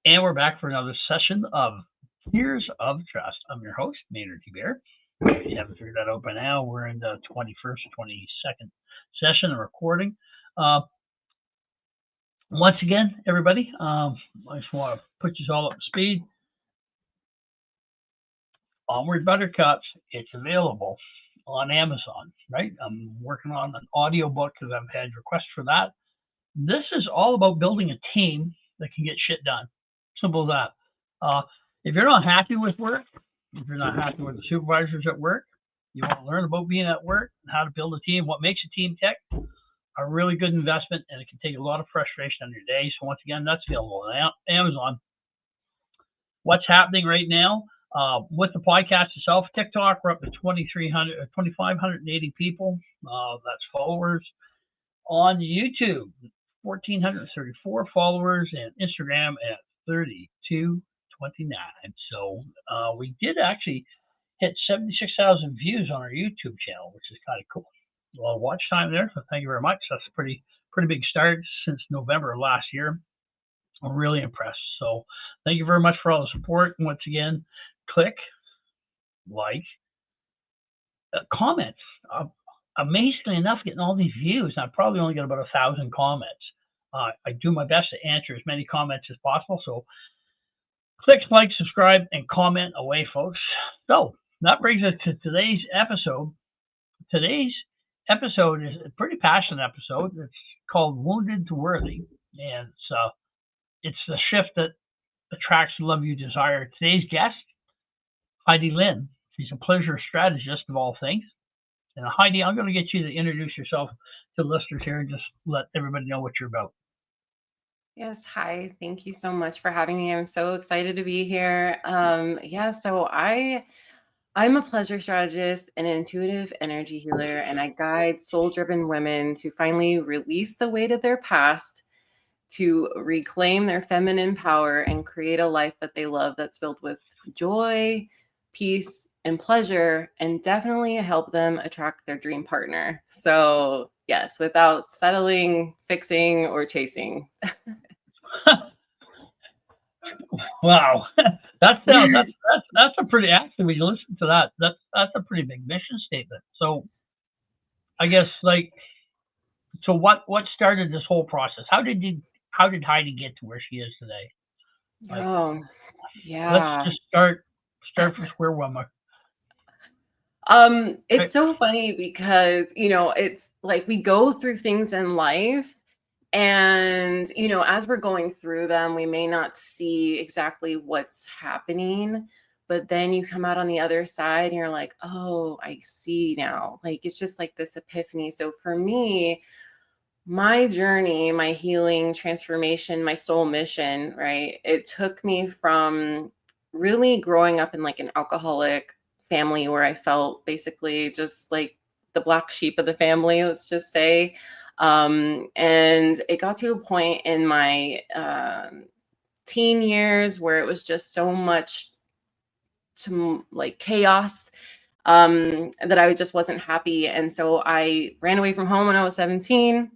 And we're back for another session of Tears of Trust. I'm your host, Maynard T. Bear. If you haven't figured that out by now, we're in the 21st, 22nd session of recording. Uh, Once again, everybody, I just want to put you all up to speed. Onward Buttercups, it's available on Amazon, right? I'm working on an audio book because I've had requests for that. This is all about building a team that can get shit done. Simple as that. If you're not happy with work, if you're not happy with the supervisors at work, you want to learn about being at work and how to build a team, what makes a team tick, a really good investment, and it can take a lot of frustration on your day. So once again, that's available on Amazon. What's happening right now with the podcast itself? TikTok, we're up to 2,580 people. That's followers. On YouTube, 1,434 followers, and Instagram at 3229. So we did actually hit 76,000 views on our YouTube channel, which is kind of cool. A lot of watch time there, so thank you very much. That's a pretty big start since November of last year. I'm really impressed. So thank you very much for all the support. And once again, click, like, comments. Amazingly enough, getting all these views, I probably only get about 1,000 comments. I do my best to answer as many comments as possible. So click, like, subscribe, and comment away, folks. So that brings us to today's episode. Today's episode is a pretty passionate episode. It's called Wounded to Worthy. And it's the shift that attracts the love you desire. Today's guest, Heidi Lynne. She's a pleasure strategist of all things. And Heidi, I'm going to get you to introduce yourself to the listeners here and just let everybody know what you're about. Yes. Hi. Thank you so much for having me. I'm so excited to be here. So I'm a pleasure strategist and intuitive energy healer, and I guide soul-driven women to finally release the weight of their past, to reclaim their feminine power and create a life that they love that's filled with joy, peace, and pleasure, and definitely help them attract their dream partner. So yes, without settling, fixing, or chasing. Wow, that's a pretty, actually, when you listen to that, that's a pretty big mission statement. So I guess, like, so what started this whole process? How did Heidi get to where she is today? Oh, Let's yeah. just start from square one. It's so funny because, it's like we go through things in life, and, as we're going through them, we may not see exactly what's happening, but then you come out on the other side and you're like, oh, I see now. Like, it's just like this epiphany. So for me, my journey, my healing, transformation, my soul mission, right? It took me from really growing up in like an alcoholic family where I felt basically just like the black sheep of the family, let's just say. And it got to a point in my teen years where it was just so much to like chaos that I just wasn't happy. And so I ran away from home when I was 17.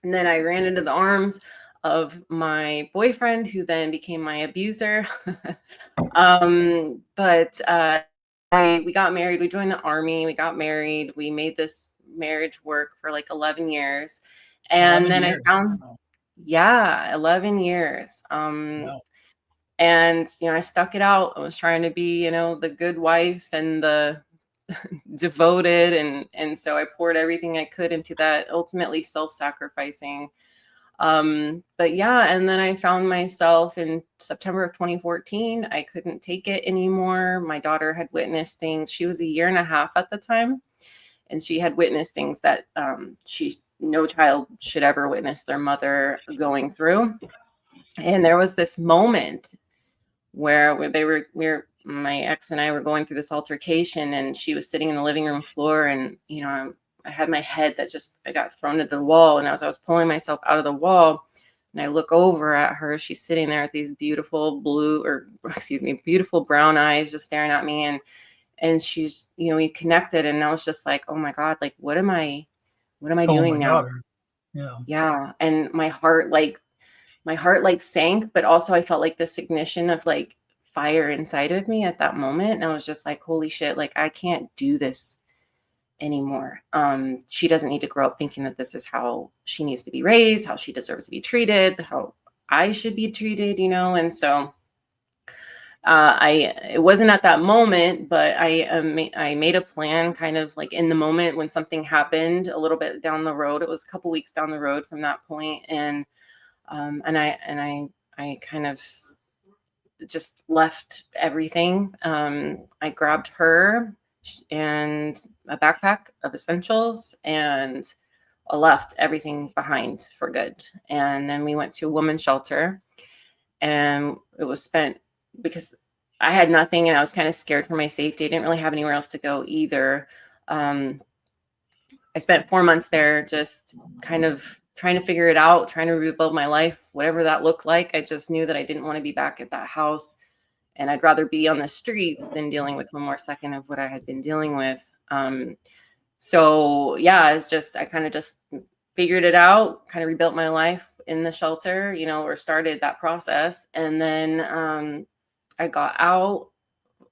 And then I ran into the arms of my boyfriend, who then became my abuser. We got married. We joined the army. We got married. We made this marriage work for like 11 years. And then I found, 11 years. Wow. And, I stuck it out. I was trying to be, the good wife and the devoted. And so I poured everything I could into that, ultimately self-sacrificing. And then I found myself in September of 2014. I couldn't take it anymore. My daughter had witnessed things. She was 1.5 years at the time, and she had witnessed things that no child should ever witness their mother going through. And there was this moment where my ex and I were going through this altercation, and she was sitting in the living room floor, and, I had my head I got thrown at the wall. And as I was pulling myself out of the wall and I look over at her, she's sitting there with these beautiful beautiful brown eyes, just staring at me. And she's, we connected, and I was just like, oh my God, like, what am I doing now? Daughter. Yeah. Yeah. And my heart, like, my heart like sank, but also I felt like this ignition of like fire inside of me at that moment. And I was just like, holy shit, like I can't do this anymore. She doesn't need to grow up thinking that this is how she needs to be raised, how she deserves to be treated, how I should be treated, you know? And so it wasn't at that moment, but I made a plan kind of like in the moment when something happened a little bit down the road. It was a couple weeks down the road from that point. And I kind of just left everything. I grabbed her and a backpack of essentials, and I left everything behind for good. And then we went to a women's shelter, and it was spent because I had nothing and I was kind of scared for my safety. I didn't really have anywhere else to go either. I spent 4 months there just kind of trying to figure it out, trying to rebuild my life, whatever that looked like. I just knew that I didn't want to be back at that house, and I'd rather be on the streets than dealing with one more second of what I had been dealing with. So yeah, it's just, I kind of just figured it out, kind of rebuilt my life in the shelter, you know, or started that process. And then I got out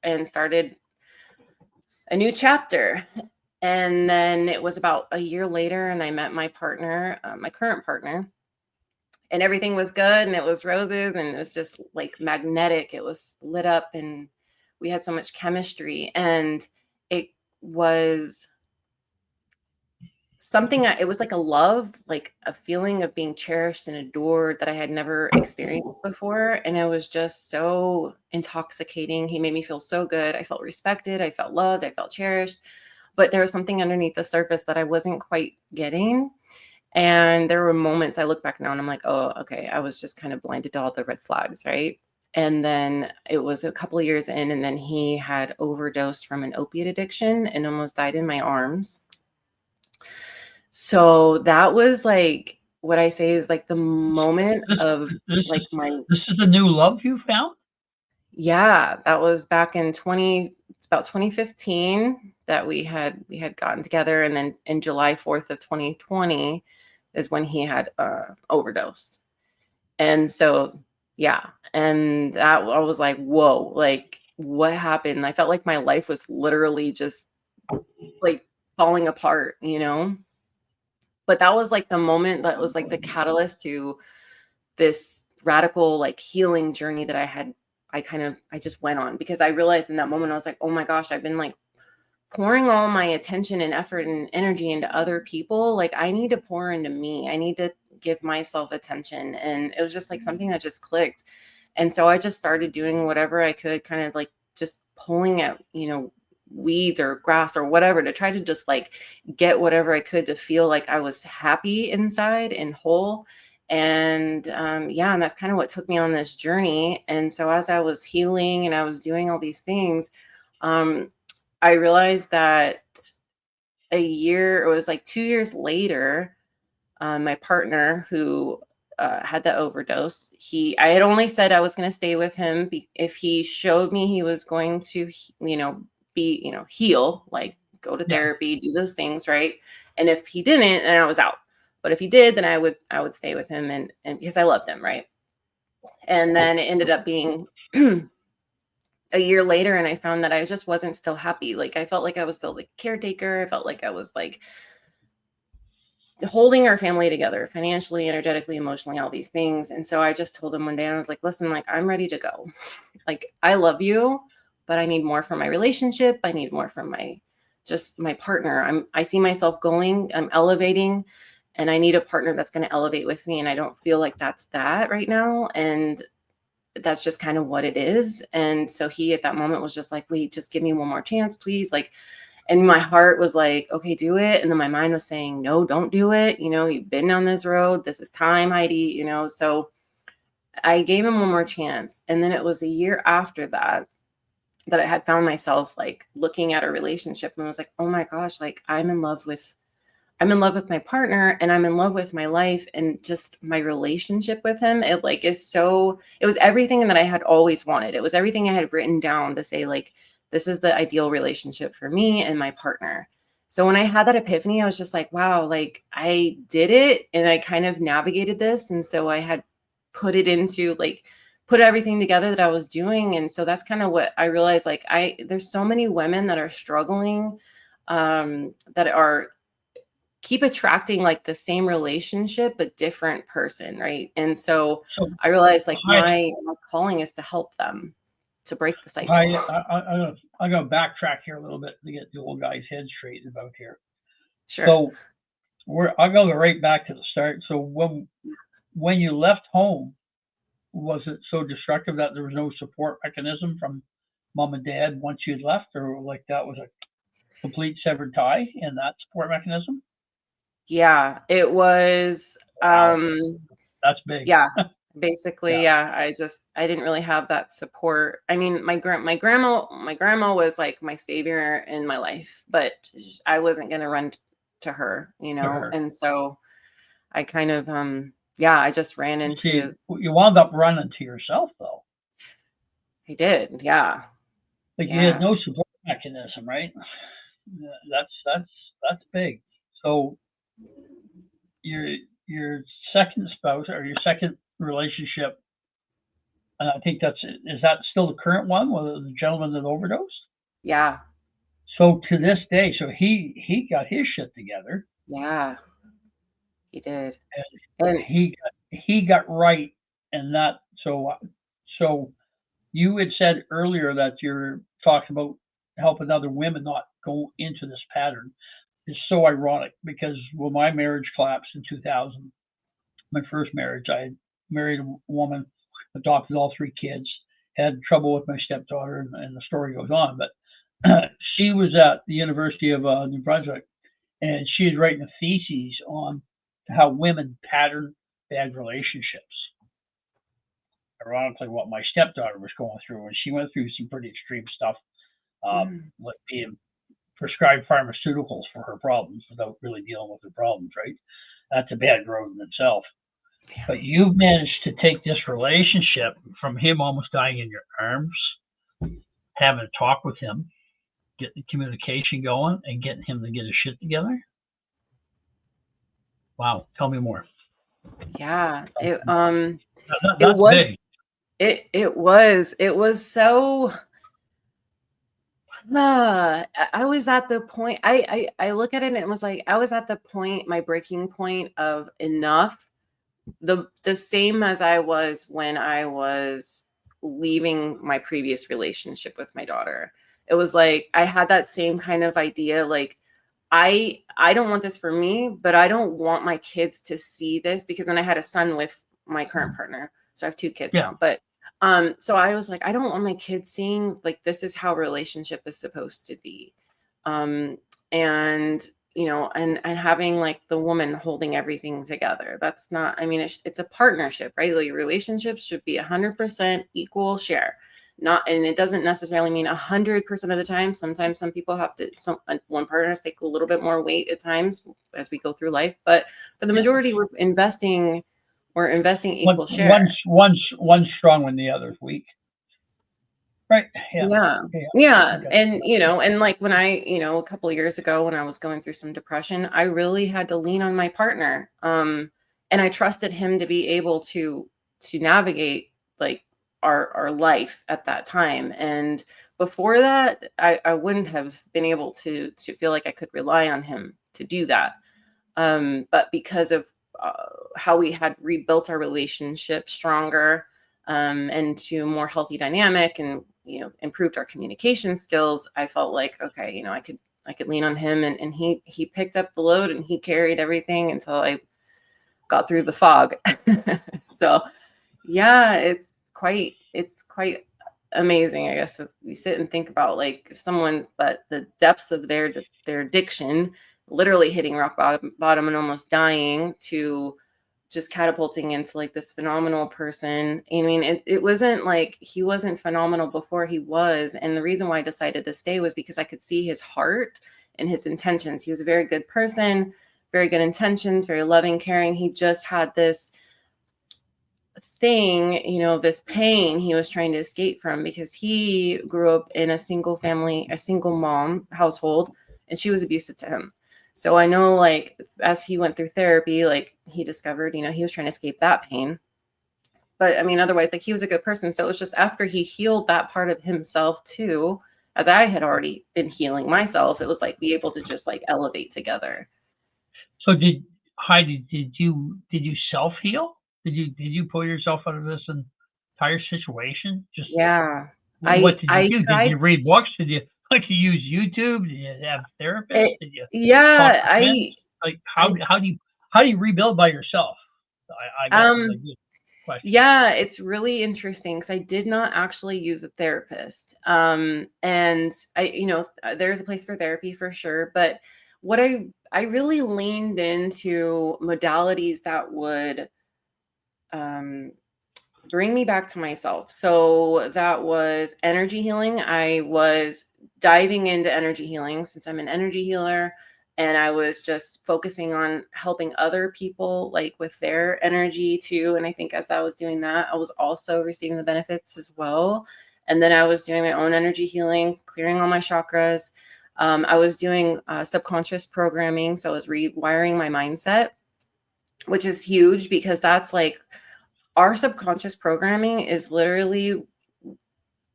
and started a new chapter. And then it was about a year later, and I met my partner, my current partner, and everything was good, and it was roses, and it was just like magnetic. It was lit up, and we had so much chemistry, and it was something, it was like a love, like a feeling of being cherished and adored that I had never experienced before. And it was just so intoxicating. He made me feel so good. I felt respected. I felt loved. I felt cherished. But there was something underneath the surface that I wasn't quite getting. And there were moments I look back now and I'm like, oh, okay, I was just kind of blinded to all the red flags, right? And then it was a couple of years in, and then he had overdosed from an opiate addiction and almost died in my arms. So that was like what I say is like the moment of like my, This is the new love you found? yeah, that was back in about 2015 that we had gotten together. And then in July 4th of 2020 is when he had overdosed. And so, yeah. And that, I was like, whoa, like what happened? I felt like my life was literally just like falling apart, you know? But that was like the moment that was like the catalyst to this radical like healing journey that I just went on, because I realized in that moment, I was like, oh my gosh, I've been like pouring all my attention and effort and energy into other people. Like I need to pour into me. I need to give myself attention. And it was just like something that just clicked. And so I just started doing whatever I could, kind of like just pulling at, you know, weeds or grass or whatever, to try to just like get whatever I could to feel like I was happy inside and whole. And yeah, and that's kind of what took me on this journey. And so as I was healing and I was doing all these things, I realized that it was like 2 years later, my partner who had the overdose, I had only said I was going to stay with him if he showed me he was going to, you know, heal, like go to therapy, do those things. Right. And if he didn't, then I was out. But if he did, then I would stay with him, and because I loved him. Right. And then it ended up being a year later, and I found that I just wasn't still happy. Like I felt like I was still the caretaker. I felt like I was like holding our family together financially, energetically, emotionally, all these things. And so I just told him one day, I was like, listen, like I'm ready to go. Like I love you, but I need more from my relationship. I need more from my partner. I see myself going, I'm elevating, and I need a partner that's going to elevate with me. And I don't feel like that's that right now. And that's just kind of what it is. And so he at that moment was just like, wait, just give me one more chance, please. Like, and my heart was like, okay, do it. And then my mind was saying, no, don't do it. You know, you've been down this road. This is time, Heidi, you know? So I gave him one more chance. And then it was a year after that I had found myself like looking at a relationship and I was like, oh my gosh, like I'm in love with my partner, and I'm in love with my life and just my relationship with him. It was everything that I had always wanted. It was everything I had written down to say, like, this is the ideal relationship for me and my partner. So when I had that epiphany, I was just like, wow, like I did it and I kind of navigated this. And so I had put it into like, put everything together that I was doing. And so that's kind of what I realized, like there's so many women that are struggling, that are keep attracting like the same relationship, but different person. Right. And so So I realized like Heidi, my calling is to help them to break the cycle. I'm gonna backtrack here a little bit to get the old guy's head straightened about here. Sure. So I'll go right back to the start. So when you left home, was it so destructive that there was no support mechanism from mom and dad once you'd left, or like that was a complete severed tie in that support mechanism? Yeah, it was, Wow, that's big. yeah, basically, Yeah, yeah, I didn't really have that support. I mean, my grandma was like my savior in my life, but I wasn't gonna run to her, to her. and so I kind of, yeah, I just ran You see, into, you wound up running to yourself though. I did, yeah, Like you had yeah, no support mechanism, right? Yeah, that's big. So your your second spouse or your second relationship, and I think is that still the current one with the gentleman that overdosed? yeah, So to this day, so he got his shit together, yeah, he did, and and he got right, and that so you had said earlier that you're talking about helping other women not go into this pattern. It's so ironic because when my marriage collapsed in 2000, my first marriage, I married a woman, adopted all three kids, had trouble with my stepdaughter, and the story goes on. But she was at the University of New Brunswick, and she was writing a thesis on how women pattern bad relationships. Ironically, what my stepdaughter was going through, and she went through some pretty extreme stuff, mm, like being prescribed pharmaceuticals for her problems without really dealing with her problems, right? That's a bad road in itself. yeah, But you've managed to take this relationship from him almost dying in your arms, having a talk with him, getting the communication going, and getting him to get his shit together. Wow, tell me more. yeah, it That's was, big. it was so, I was at the point, I look at it and it was like I was at the point, my breaking point of enough, the same as I was when I was leaving my previous relationship with my daughter. It was like I had that same kind of idea, like I don't want this for me, but I don't want my kids to see this, because then I had a son with my current partner. So I have two kids Yeah. now. But so I was like, I don't want my kids seeing like this is how relationship is supposed to be. Um and and having like the woman holding everything together. That's not, I mean, it's a partnership, right? Like relationships should be 100% equal share. Not, and it doesn't necessarily mean 100% of the time. Sometimes some people have to, one partner has to take a little bit more weight at times as we go through life, but for the Yeah. majority, we're investing One, equal share. one's strong when the other's weak. Right. Yeah. Yeah. Yeah. I Yeah. got And, and like when a couple of years ago when I was going through some depression, I really had to lean on my partner. And I trusted him to be able to navigate like our life at that time. And before that, I wouldn't have been able to feel like I could rely on him to do that. But because of how we had rebuilt our relationship stronger, and to a more healthy dynamic, and improved our communication skills, I felt like, okay, I could lean on him, and he picked up the load and he carried everything until I got through the fog. So yeah, it's quite amazing, I guess, if you sit and think about like if someone, that the depths of their addiction, literally hitting rock bottom and almost dying, to just catapulting into like this phenomenal person. I mean, it wasn't like he wasn't phenomenal before, he was. And the reason why I decided to stay was because I could see his heart and his intentions. He was a very good person, very good intentions, very loving, caring. He just had this thing, this pain he was trying to escape from, because he grew up in a single mom household, and she was abusive to him. So I know, like, as he went through therapy, like he discovered, he was trying to escape that pain. But I mean, otherwise, like, he was a good person. So it was just after he healed that part of himself too, as I had already been healing myself, it was like be able to just like elevate together. So Heidi, did you self heal? Did you pull yourself out of this entire situation? Just Yeah. what did you I do? Did tried you read books? Did you like you use YouTube? Did you have therapists? it. Did you talk Yeah, to friends? Like I how do you rebuild by yourself? I guess is a um good question. yeah, it's really interesting because I did not actually use a therapist. And there's a place for therapy for sure, but what I really leaned into modalities that would um bring me back to myself. So that was energy healing. I was diving into energy healing since I'm an energy healer. And I was just focusing on helping other people like with their energy too. And I think as I was doing that, I was also receiving the benefits as well. And then I was doing my own energy healing, clearing all my chakras. I was doing subconscious programming. So I was rewiring my mindset, which is huge because that's like our subconscious programming is literally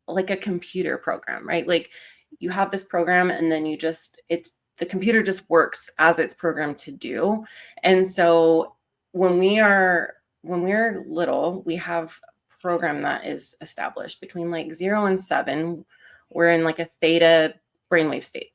like a computer program, right? Like you have this program and then it's the computer just works as it's programmed to do. And so when we're little, we have a program that is established between like 0 and 7. We're in like a theta brainwave state.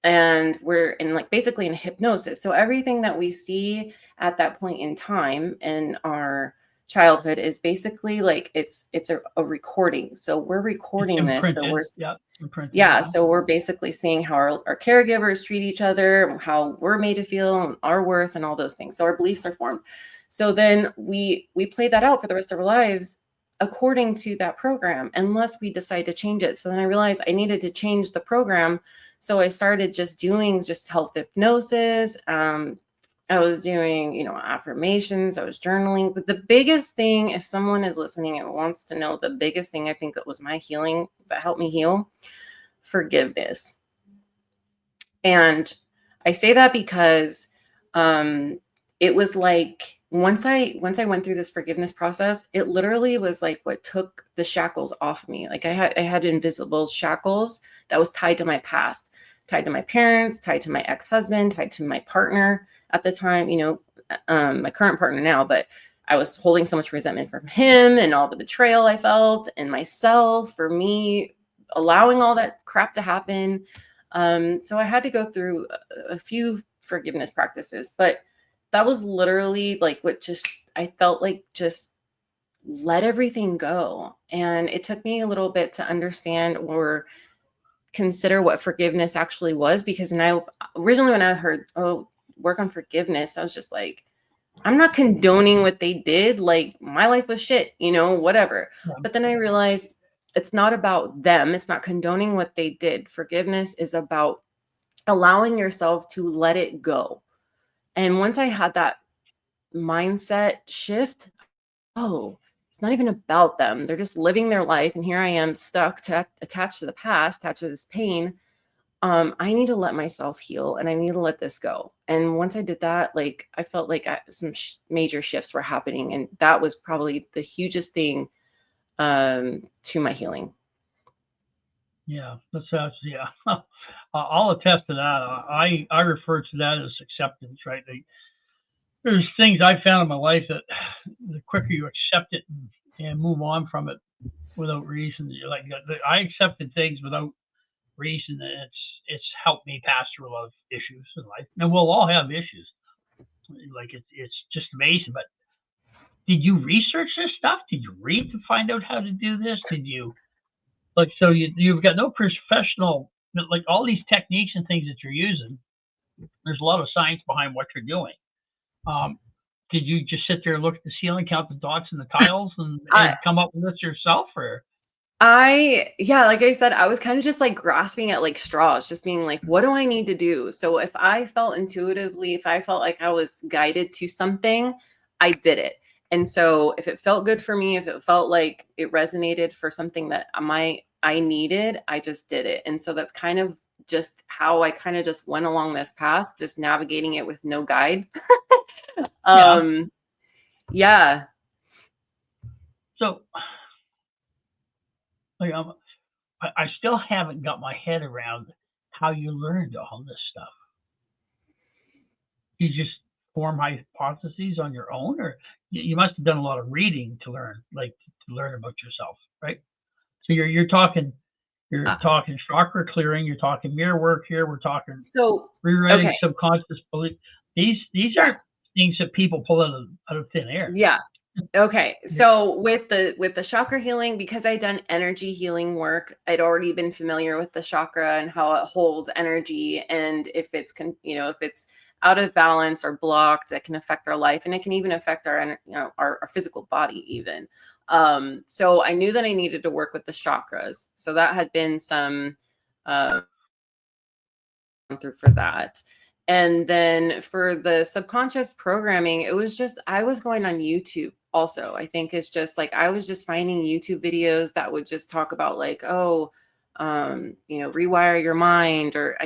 And we're in like basically in hypnosis. So everything that we see at that point in time in our childhood is basically like it's a recording. So we're It's recording this. So imprinted. Yeah, imprinted. yeah, Yeah. so we're basically seeing how our caregivers treat each other, how we're made to feel, our worth, and all those things. So our beliefs are formed. So then we play that out for the rest of our lives according to that program, unless we decide to change it. So then I realized I needed to change the program. So I started just doing just health hypnosis. I was doing, affirmations. I was journaling. But the biggest thing, if someone is listening and wants to know, the biggest thing I think that was my healing that helped me heal, forgiveness. And I say that because it was like once I went through this forgiveness process, it literally was like what took the shackles off me. Like I had invisible shackles that was tied to my past, tied to my parents, tied to my ex-husband, tied to my partner at the time, my current partner now, but I was holding so much resentment from him and all the betrayal I felt and myself for me allowing all that crap to happen. So I had to go through a few forgiveness practices, but that was literally like what just I felt like just let everything go. And it took me a little bit to understand or consider what forgiveness actually was, because originally when I heard, oh, work on forgiveness, I was just like, I'm not condoning what they did. Like my life was shit, whatever. Yeah. But then I realized it's not about them. It's not condoning what they did. Forgiveness is about allowing yourself to let it go. And once I had that mindset shift, oh, it's not even about them. They're just living their life. And here I am stuck attached to the past, attached to this pain. I need to let myself heal and I need to let this go. And once I did that, like I felt like some major shifts were happening. And that was probably the hugest thing to my healing. Yeah, yeah. I'll attest to that. I refer to that as acceptance, right? There's things I found in my life that the quicker you accept it and move on from it without reason, you're like I accepted things without reason, and it's helped me pass through a lot of issues in life. And we'll all have issues. Like it's just amazing. But did you research this stuff? Did you read to find out how to do this? Did you like so you've got no professional like all these techniques and things that you're using? There's a lot of science behind what you're doing. Um, did you just sit there and look at the ceiling, count the dots and the tiles, and I, come up with this yourself, or yeah, like I said, I was kind of just like grasping at like straws, just being like, what do I need to do? So if I felt intuitively, if I felt like I was guided to something, I did it. And so if it felt good for me, if it felt like it resonated for something that I needed, I just did it. And so that's kind of just how I kind of just went along this path, just navigating it with no guide. yeah, Yeah. So, like, I still haven't got my head around how you learned all this stuff. You just form hypotheses on your own, or you must have done a lot of reading to learn, like to learn about yourself, right? So you're Uh, talking chakra clearing, you're talking mirror work here, we're talking so rewriting okay, subconscious belief. These yeah, are things that people pull out of thin air. yeah. Okay. Yeah. So with the chakra healing, because I'd done energy healing work, I'd already been familiar with the chakra and how it holds energy, and if it's if it's out of balance or blocked, that can affect our life, and it can even affect our our physical body even. So I knew that I needed to work with the chakras. So that had been some uh, through for that. And then for the subconscious programming, it was just, I was going on YouTube also. I think it's just like, I was just finding YouTube videos that would just talk about like, oh, rewire your mind. Or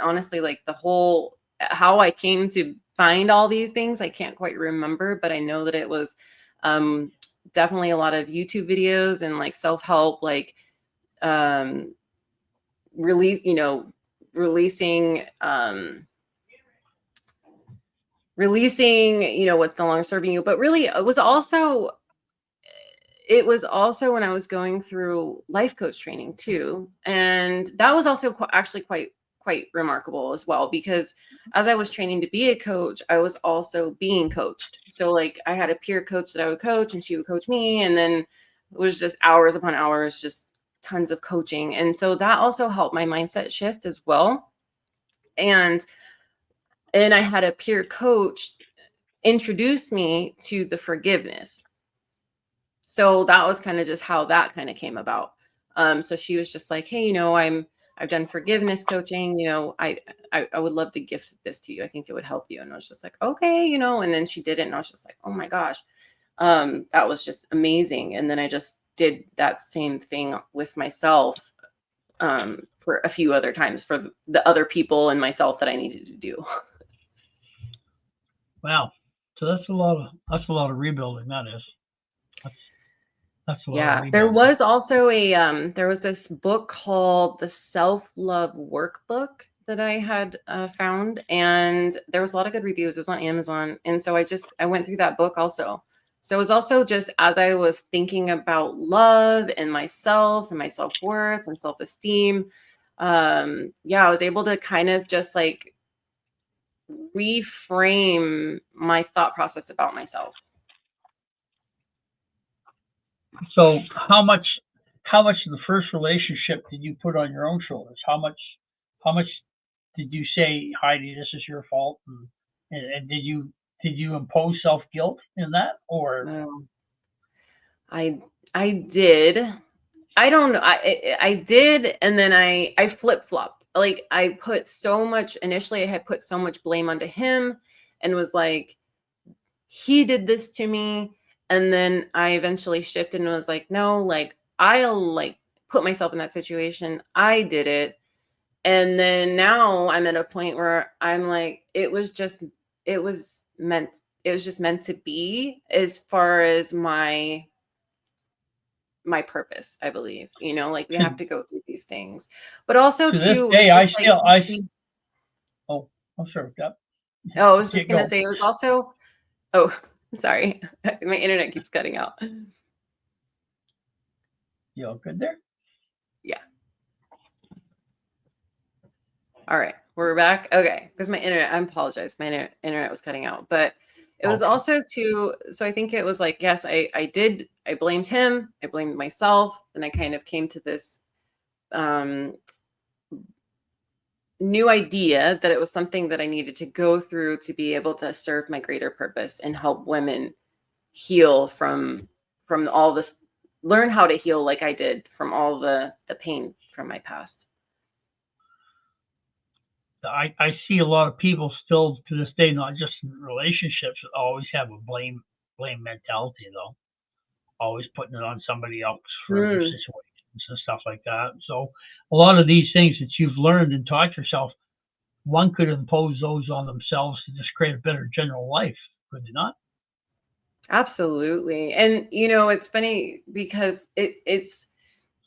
honestly, like the whole, how I came to find all these things, I can't quite remember, but I know that it was um, definitely a lot of YouTube videos and like self-help, like um, release, releasing releasing what's no longer serving you. But really it was also when I was going through life coach training too, and that was also actually quite remarkable as well, because as I was training to be a coach, I was also being coached. So like I had a peer coach that I would coach and she would coach me, and then it was just hours upon hours, just tons of coaching. And so that also helped my mindset shift as well. And I had a peer coach introduce me to the forgiveness. So that was kind of just how that kind of came about. So she was just like, hey, I've done forgiveness coaching, I would love to gift this to you. I think it would help you. And I was just like, okay, and then she did it, and I was just like, oh my gosh. That was just amazing. And then I just did that same thing with myself for a few other times for the other people and myself that I needed to do. Wow. So that's a lot of rebuilding. That is. That's that's a lot of Yeah, there rebuilding. was also there was this book called the Self-Love Workbook that I had found, and there was a lot of good reviews. It was on Amazon, and so I went through that book also. So it was also just as I was thinking about love and myself and my self-worth and self-esteem. Yeah, I was able to kind of just like reframe my thought process about myself. So how much of the first relationship did you put on your own shoulders? How much did you say, Heidi, this is your fault, and did you impose self guilt in that, or Um, I I did. I don't know. I did, and then I flip flopped. Like I put so much initially. I had put so much blame onto him, and was like, he did this to me. And then I eventually shifted and was like, no, like I'll like put myself in that situation. I did it, and then now I'm at a point where I'm like, it was just meant to be as far as my purpose, I believe. Like we have to to go through these things. But also to this too, day it's I just like still I oh I'm sorry, yep. oh, I was just Get gonna go. say it was also oh, sorry. My internet keeps cutting out. You all good there? Yeah. All right. We're back. Okay. Because I apologize. My internet was cutting out. But it was Okay. also too, so I think it was like, yes, I blamed him. I blamed myself. And I kind of came to this um new idea that it was something that I needed to go through to be able to serve my greater purpose and help women heal from all this, learn how to heal like I did from all the pain from my past. I see a lot of people still to this day, not just in relationships, always have a blame mentality though. Always putting it on somebody else for their Mm, situations and stuff like that. So a lot of these things that you've learned and taught yourself, one could impose those on themselves to just create a better general life, could they not? Absolutely. And it's funny because it's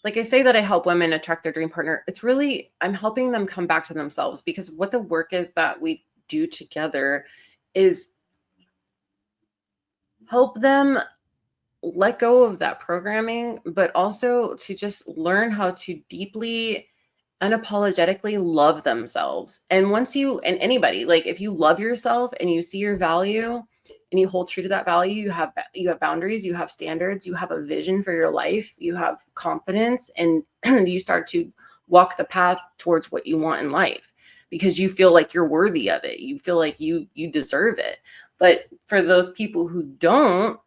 like I say that I help women attract their dream partner. It's really, I'm helping them come back to themselves, because what the work is that we do together is help them let go of that programming, but also to just learn how to deeply, unapologetically love themselves. And once you, and anybody, like if you love yourself and you see your value and you hold true to that value, you have boundaries, you have standards, you have a vision for your life, you have confidence, and you start to walk the path towards what you want in life, because you feel like you're worthy of it. You feel like you deserve it. But for those people who don't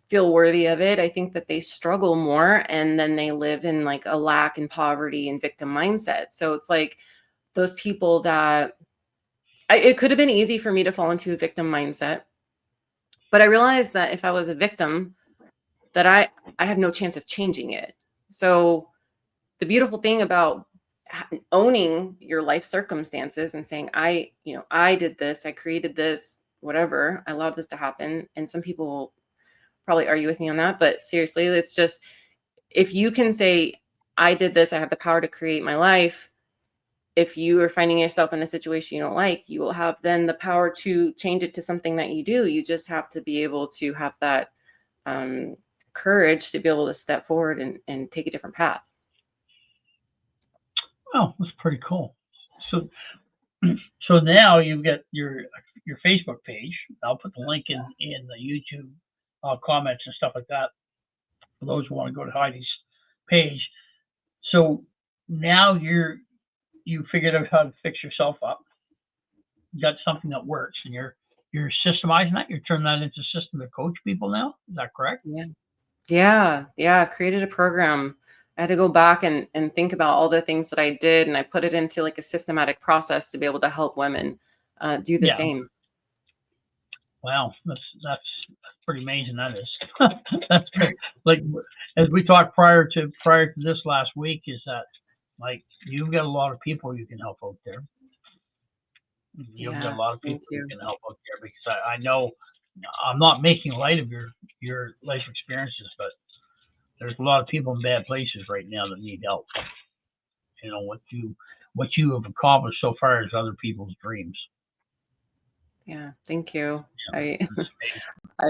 feel worthy of it, I think that they struggle more, and then they live in like a lack and poverty and victim mindset. So it's like those people that it could have been easy for me to fall into a victim mindset, but I realized that if I was a victim, that I have no chance of changing it. So the beautiful thing about owning your life circumstances and saying, I did this, I created this, whatever, I allowed this to happen. And some people probably argue with me on that, but seriously, it's just, if you can say, I did this, I have the power to create my life. If you are finding yourself in a situation you don't like, you will have then the power to change it to something that you do. You just have to be able to have that courage to be able to step forward and take a different path. Oh, that's pretty cool. So, so now you've got your Facebook page. I'll put the link in the YouTube comments and stuff like that for those who want to go to Heidi's page. So now you figured out how to fix yourself up. You got something that works, and you're systemizing that. You're turning that into a system to coach people now. Is that correct? Yeah. Yeah. I've created a program. I had to go back and think about all the things that I did, and I put it into like a systematic process to be able to help women do the Yeah. same. Wow, that's pretty amazing. That is. That's good. Like as we talked prior to this last week, is that like you've got a lot of people you can help out there. You've got Yeah. a lot of Thank people you you. can help out there because I know I'm not making light of your life experiences, but there's a lot of people in bad places right now that need help. You know what you have accomplished so far is other people's dreams. Yeah. Thank you. I, It's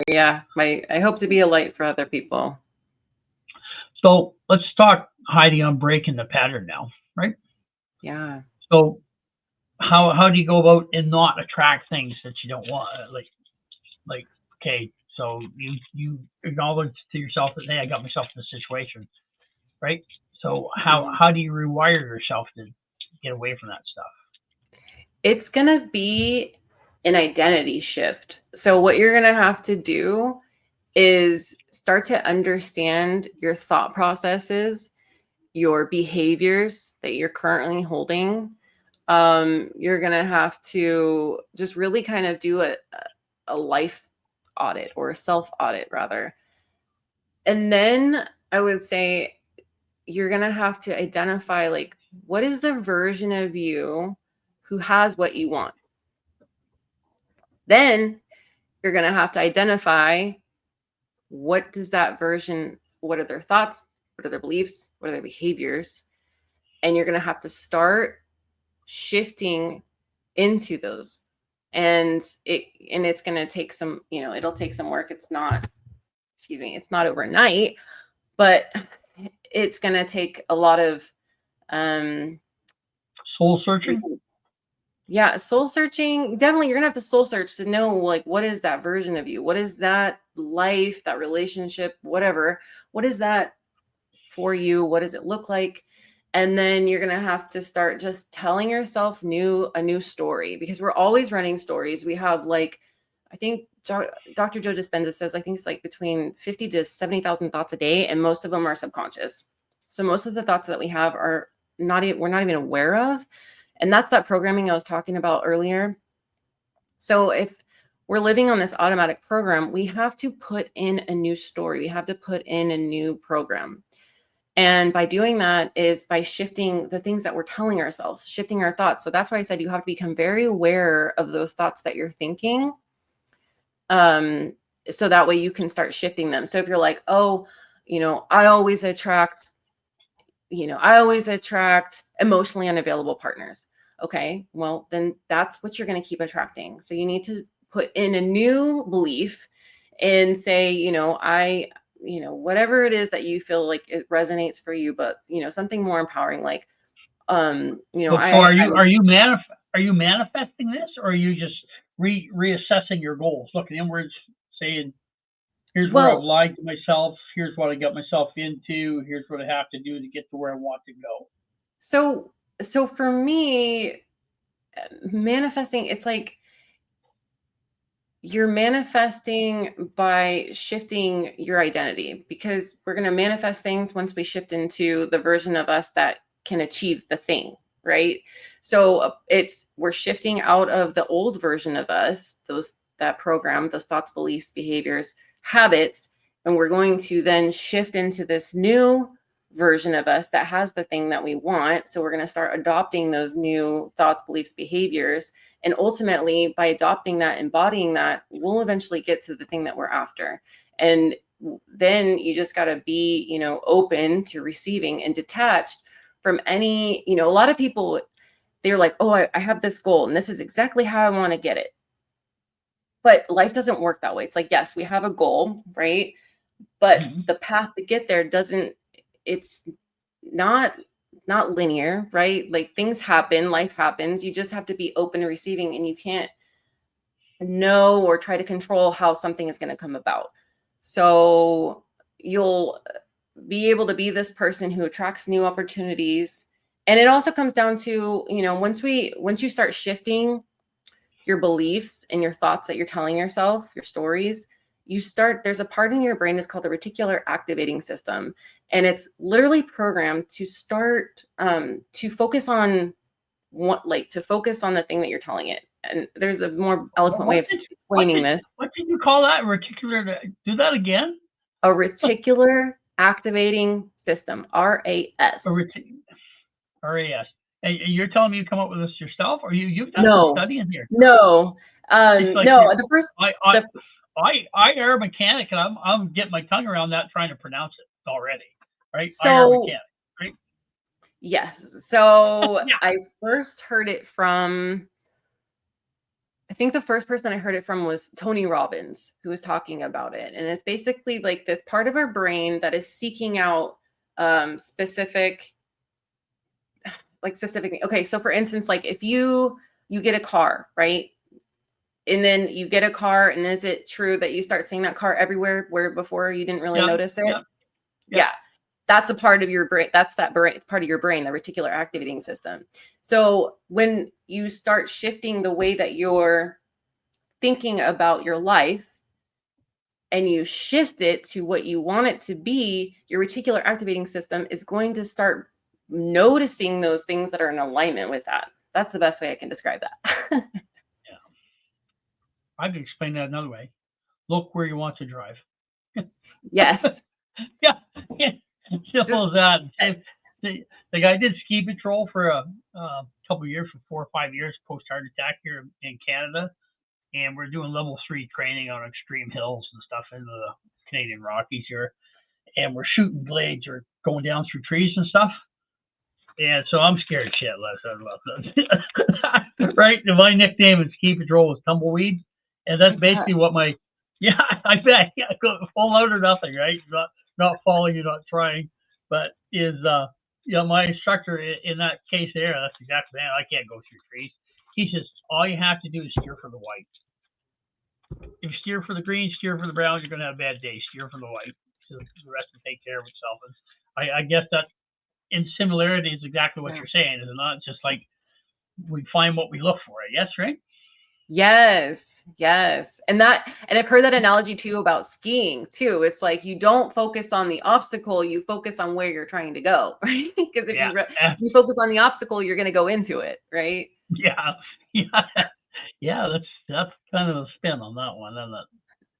amazing. I hope to be a light for other people. So let's talk, Heidi, on breaking the pattern now, right? Yeah. So how do you go about and not attract things that you don't want? Like okay, so you acknowledge to yourself that hey, I got myself in this situation, right? So how Mhm. how do you rewire yourself to get away from that stuff? It's going to be an identity shift. So what you're going to have to do is start to understand your thought processes, your behaviors that you're currently holding. You're going to have to just really kind of do a life audit, or a self audit rather. And then I would say you're going to have to identify, like, what is the version of you who has what you want? Then you're going to have to identify, what does that version, what are their thoughts? What are their beliefs? What are their behaviors? And you're going to have to start shifting into those. And it's going to take some, it'll take some work. It's not, excuse me, it's not overnight, but it's going to take a lot of um Soul searching? yeah, soul searching. Definitely, you're gonna have to soul search to know, like, what is that version of you? What is that life, that relationship, whatever? What is that for you? What does it look like? And then you're gonna have to start just telling yourself a new story, because we're always running stories. We have, like, I think Dr. Joe Dispenza says, I think it's like between 50 to 70,000 thoughts a day, and most of them are subconscious. So most of the thoughts that we have are we're not even aware of. And that's that programming I was talking about earlier. So if we're living on this automatic program, we have to put in a new story. We have to put in a new program. And by doing that is by shifting the things that we're telling ourselves, shifting our thoughts. So that's why I said you have to become very aware of those thoughts that you're thinking. Um, so that way you can start shifting them. So if you're like, oh, I always attract emotionally unavailable partners. Okay, well, then that's what you're going to keep attracting. So you need to put in a new belief and say, whatever it is that you feel like it resonates for you, but, something more empowering, like, So are you manifesting this, or are you just reassessing your goals, looking inwards, saying, here's where I've well, lied to myself, here's what I got myself into, here's what I have to do to get to where I want to go? so for me, manifesting, it's like you're manifesting by shifting your identity, because we're going to manifest things once we shift into the version of us that can achieve the thing, right? So we're shifting out of the old version of us, that program, those thoughts, beliefs, behaviors, habits, and we're going to then shift into this new version of us that has the thing that we want. So we're going to start adopting those new thoughts, beliefs, behaviors. And ultimately, by adopting that, embodying that, we'll eventually get to the thing that we're after. And then you just got to be, open to receiving and detached from any, a lot of people, they're like, oh, I have this goal and this is exactly how I want to get it. But life doesn't work that way. It's like, yes, we have a goal, right? But the path to get there it's not linear, right? Like, things happen, life happens. You just have to be open to receiving, and you can't know or try to control how something is going to come about. So you'll be able to be this person who attracts new opportunities. And it also comes down to, once you start shifting your beliefs and your thoughts that you're telling yourself, your stories, there's a part in your brain that's called the reticular activating system. And it's literally programmed to start to focus on the thing that you're telling it. And there's a more eloquent way of explaining this. What did you call that? Reticular? Do that again. A reticular activating system, RAS. RAS. And you're telling me you come up with this yourself, or you've done No, some study in here? No, It's like no. The first, I air mechanic, and I'm getting my tongue around that trying to pronounce it already, right? So, I air mechanic, right? Yes. So Yeah. I first heard it from, I think the first person I heard it from was Tony Robbins, who was talking about it. And it's basically like this part of our brain that is seeking out specific. Okay, so for instance, like if you get a car, right? And then you get a car, and is it true that you start seeing that car everywhere where before you didn't really notice it? Yeah. That's a part of your brain. That's part of your brain, the reticular activating system. So when you start shifting the way that you're thinking about your life, and you shift it to what you want it to be, your reticular activating system is going to start noticing those things that are in alignment with that. That's the best way I can describe that. Yeah. I can explain that another way. Look where you want to drive. Yes. Yeah. Simple as that. Yes. The guy did ski patrol for a couple of years, for 4 or 5 years, post heart attack here in Canada. And we're doing level 3 training on extreme hills and stuff in the Canadian Rockies here. And we're shooting blades or going down through trees and stuff. And so I'm scared shitless about that. Right? And my nickname in ski patrol was Tumbleweed. And that's basically what I bet. Yeah, fall out or nothing, right? Not falling, you're not trying. But my instructor in that case there, that's exactly that. I can't go through trees. He says, all you have to do is steer for the white. If you steer for the green, steer for the brown, you're going to have a bad day. Steer for the white. So the rest will take care of itself. And I guess that in similarity is exactly what you're saying, is it not? Just like we find what we look for, I guess, right? Yes. And I've heard that analogy too about skiing too. It's like, you don't focus on the obstacle, you focus on where you're trying to go, right? Because if you focus on the obstacle, you're going to go into it, right? Yeah, that's kind of a spin on that one, and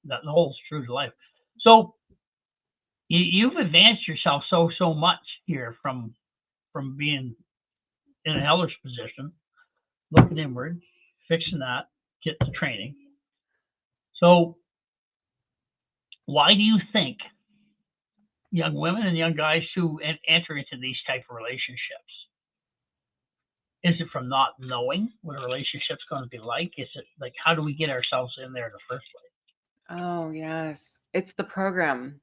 that holds true to life. So you've advanced yourself so much here from being in a hellish position, looking inward, fixing that, get to training. So Why do you think young women and young guys who enter into these type of relationships, is it from not knowing what a relationship's going to be like? Is it like, how do we get ourselves in there in the first place? Oh, yes. It's the program.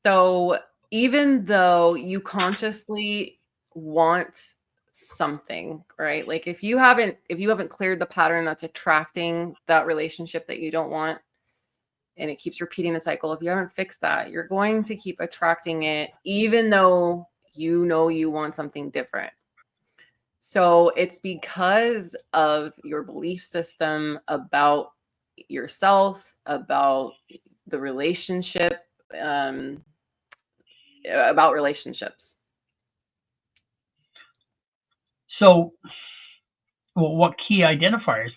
So even though you consciously want something, right? Like if you haven't cleared the pattern that's attracting that relationship that you don't want, and it keeps repeating the cycle, if you haven't fixed that, you're going to keep attracting it even though you know you want something different. So it's because of your belief system about yourself, about the relationship, um, about relationships. So, well, what key identifiers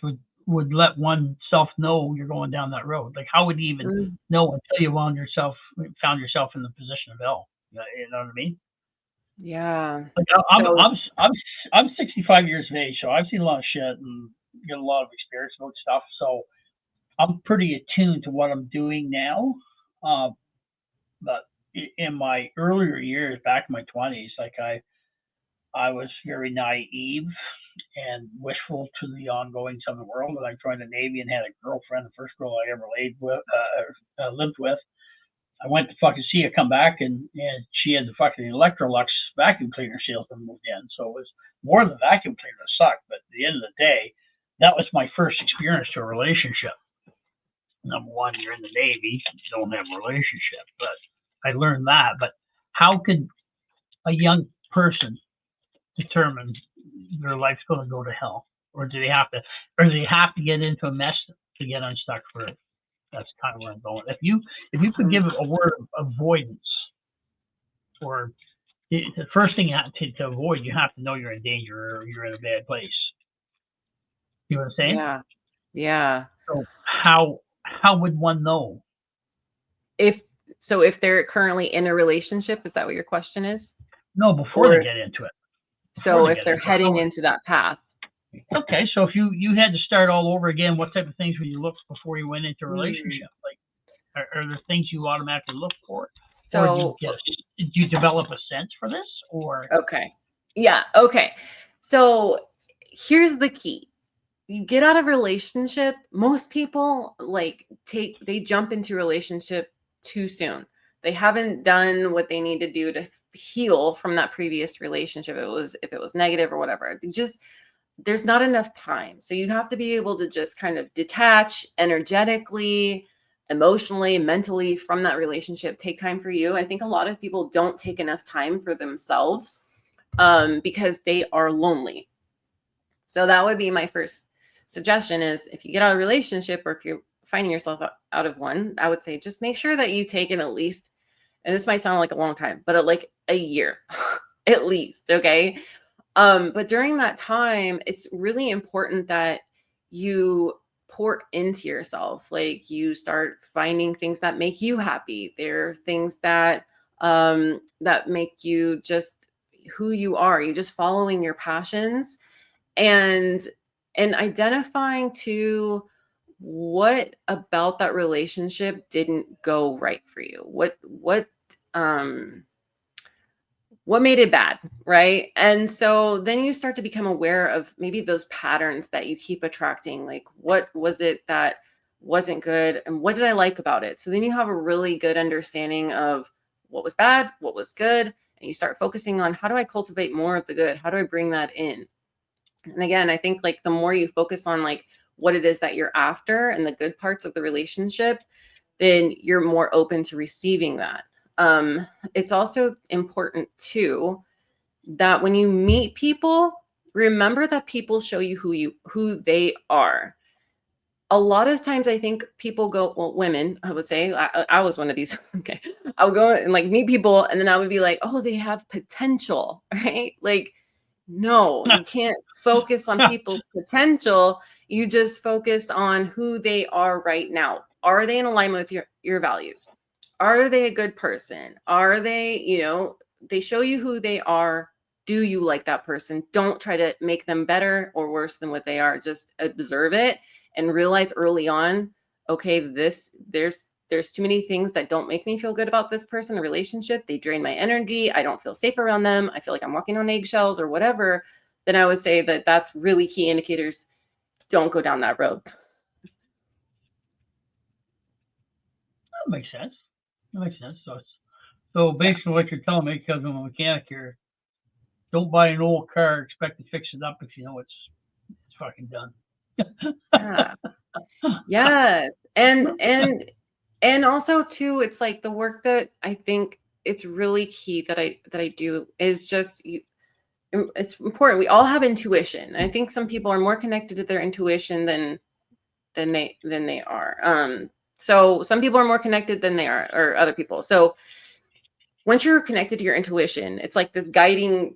would let oneself know you're going down that road? Like, how would you even Mm, know until you found yourself in the position of hell? You know what I mean? yeah. Like, So, I'm 65 years of age, so I've seen a lot of shit and get a lot of experience about stuff. So I'm pretty attuned to what I'm doing now. Uh, but in my earlier years, back in my 20s, like I was very naive and wishful to the ongoings of the world. And I joined the Navy and had a girlfriend, the first girl I ever lived with. I went to fucking see her come back, and she had the fucking Electrolux vacuum cleaner salesman moved in. So it was more than the vacuum cleaner that sucked. But at the end of the day, that was my first experience to a relationship. Number one, you're in the Navy, you don't have a relationship. But I learned that. But how could a young person determine their life's going to go to hell, or do they have to get into a mess to get unstuck for it? That's kind of where I'm going. If you could give mm, a word of avoidance, or the first thing you have to avoid, you have to know you're in danger or you're in a bad place. You know what I'm saying? yeah, yeah. So how would one know? If if they're currently in a relationship, is that what your question is? No, before they Or get into it. Before so they if get they're into it. heading into that path? Okay, so if you had to start all over again, what type of things would you look before you went into a Mm, relationship? Like, are there things you automatically look for, or So, do you develop a sense for this, or okay. Yeah, okay. So here's the key. You get out of relationship, most people they jump into relationship too soon. They haven't done what they need to do to heal from that previous relationship. If it was negative or whatever. There's not enough time. So you have to be able to just kind of detach energetically, emotionally, mentally from that relationship. Take time for you. I think a lot of people don't take enough time for themselves because they are lonely. So that would be my first suggestion is if you get out of a relationship or if you're finding yourself out of one, I would say just make sure that you take in at least, and this might sound like a long time, but like a year at least. Okay. But during that time, it's really important that you pour into yourself. Like you start finding things that make you happy. There are things that make you just who you are. You just following your passions and identifying to what about that relationship didn't go right for you. Um what made it bad, right? And so then you start to become aware of maybe those patterns that you keep attracting. Like, what was it that wasn't good? And what did I like about it? So then you have a really good understanding of what was bad, what was good. And you start focusing on how do I cultivate more of the good? How do I bring that in? And again, I think like the more you focus on like what it is that you're after and the good parts of the relationship, then you're more open to receiving that. It's also important too that when you meet people, remember that people show you who they are. A lot of times I think people go, well, women, I would say, I was one of these. Okay. I would go and like meet people and then I would be like, oh, they have potential, right? Like, no, you can't focus on people's potential. You just focus on who they are right now. Are they in alignment with your values? Are they a good person? Are they, they show you who they are. Do you like that person? Don't try to make them better or worse than what they are. Just observe it and realize early on, okay, there's there's too many things that don't make me feel good about this person or relationship. They drain my energy. I don't feel safe around them. I feel like I'm walking on eggshells or whatever. Then I would say that that's really key indicators. Don't go down that road. That makes sense. That makes sense. So based on what you're telling me, because I'm a mechanic here, don't buy an old car, expect to fix it up if you know it's fucking done. Yeah. Yes. And also too, it's like the work that I think it's really key that I do is just it's important. We all have intuition. I think some people are more connected to their intuition than they are. So some people are more connected than they are, or other people. So once you're connected to your intuition, it's like this guiding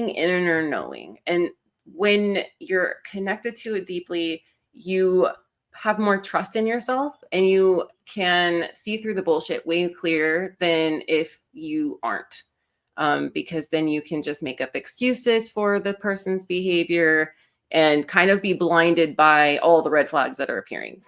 inner knowing. And when you're connected to it deeply, you have more trust in yourself and you can see through the bullshit way clearer than if you aren't. Because then you can just make up excuses for the person's behavior and kind of be blinded by all the red flags that are appearing.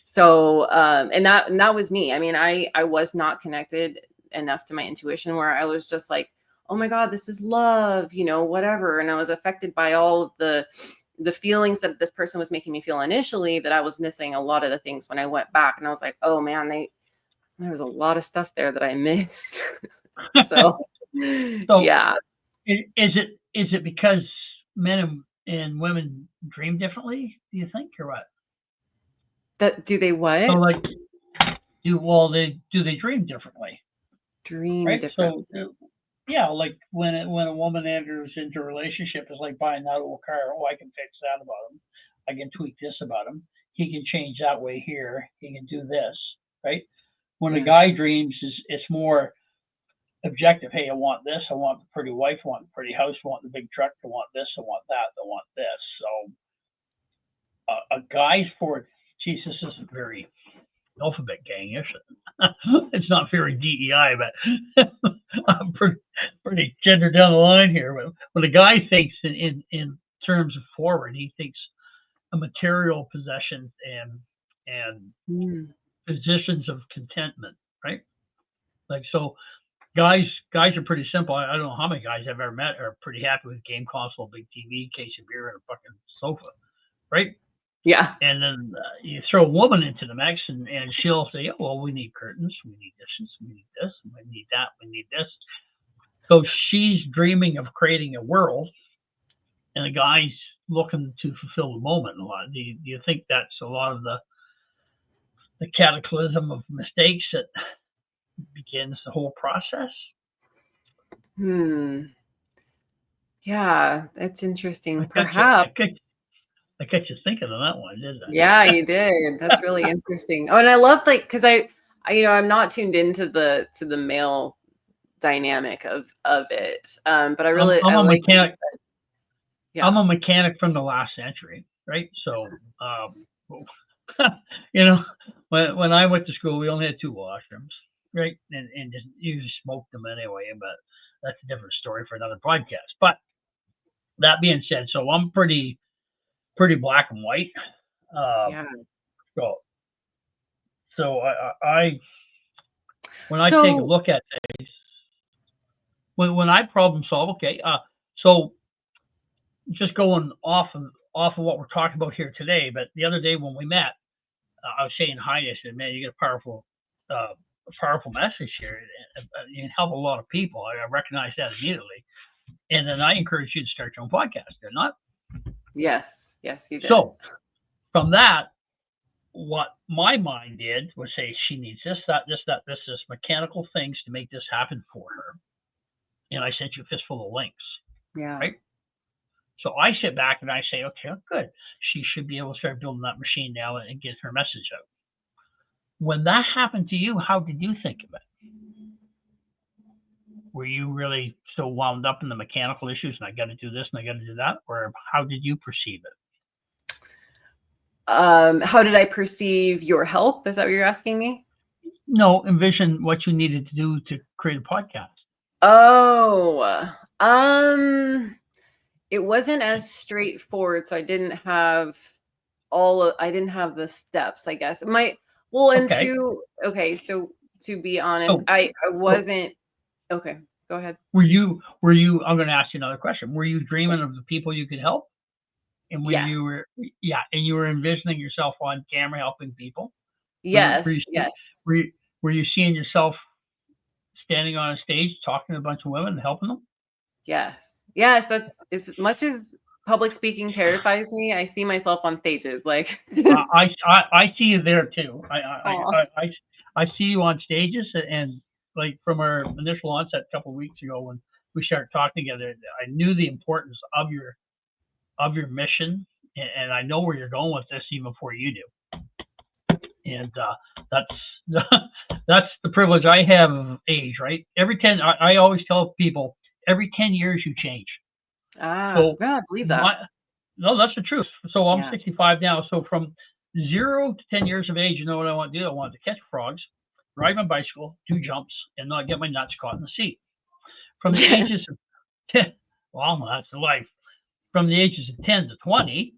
So, and that was me. I mean, I was not connected enough to my intuition where I was just like, oh my God, this is love, whatever. And I was affected by all of the feelings that this person was making me feel initially, that I was missing a lot of the things when I went back. And I was like, oh man, there was a lot of stuff there that I missed. So yeah. Is it because men and women dream differently, do you think, or what? That do they what? So like, do they dream differently? Dream Right? differently. So yeah, like when a woman enters into a relationship, it's like buying that old car. Oh, I can fix that about him. I can tweak this about him. He can change that way here. He can do this, right? When a guy dreams, it's more objective. Hey, I want this. I want the pretty wife. I want the pretty house. I want the big truck. I want this. I want that. I want this. So a guy's for Jesus isn't very alphabet gang, is it? It's not very DEI, but I'm pretty gender down the line here. But when a guy thinks in terms of forward, he thinks a material possessions and positions of contentment, right? Like so, guys are pretty simple. I don't know how many guys I've ever met are pretty happy with game console, big TV, case of beer, and a fucking sofa, right? Yeah. And then you throw a woman into the mix, and she'll say, oh, well, we need curtains, we need dishes, we need this, we need that, we need this. So she's dreaming of creating a world, and the guy's looking to fulfill the moment a lot. Do you think that's a lot of the cataclysm of mistakes that begins the whole process? Yeah, that's interesting. Perhaps. I got you thinking of that one, didn't I? Yeah, you did. That's really interesting. Oh, and I love because I'm not tuned into the male dynamic of it. But I really I'm a like mechanic. Yeah. I'm a mechanic from the last century, right? So when I went to school, we only had 2 washrooms, right? And just usually smoked them anyway, but that's a different story for another podcast. But that being said, so I'm pretty black and white. Yeah. So I when I take a look at things, when I problem solve, okay. So just going off of what we're talking about here today, but the other day when we met, I was saying hi. I said, "Man, you get a powerful message here. You can help a lot of people." I recognize that immediately, and then I encourage you to start your own podcast. Did not? Yes, you did. So from that, what my mind did was say she needs this, this mechanical things to make this happen for her, and I sent you a fistful of links. Yeah. Right. So I sit back and I say, okay, good. She should be able to start building that machine now and get her message out. When that happened to you, how did you think of it? Were you really so wound up in the mechanical issues and I got to do this and I got to do that? Or how did you perceive it? How did I perceive your help? Is that what you're asking me? No, envision what you needed to do to create a podcast. Oh, it wasn't as straightforward. So I didn't have the steps, I guess. Well, and Okay. so to be honest, Oh, I so wasn't okay. Go ahead. I'm going to ask you another question. Were you Yeah. dreaming of the people you could help? And when Yes. you were, yeah, and you were envisioning yourself on camera helping people? Were you, Yes. Yes. were you, were you seeing yourself standing on a stage talking to a bunch of women and helping them? Yes. Yes. That's as much as public speaking terrifies me. I see myself on stages. Like, I see you there too. oh, I see you on stages, and like from our initial onset a couple of weeks ago when we started talking together, I knew the importance of your mission, and I know where you're going with this even before you do. And that's that's the privilege I have of age, right? I always tell people every 10 years you change. So yeah, I believe that. my no, that's the truth. So I'm Yeah. 65 now. So from 0 to 10 years of age, you know what I want to do? I want to catch frogs, ride my bicycle, do jumps, and not get my nuts caught in the seat. From the Yes. ages of 10, well, that's the life. From the ages of 10 to 20,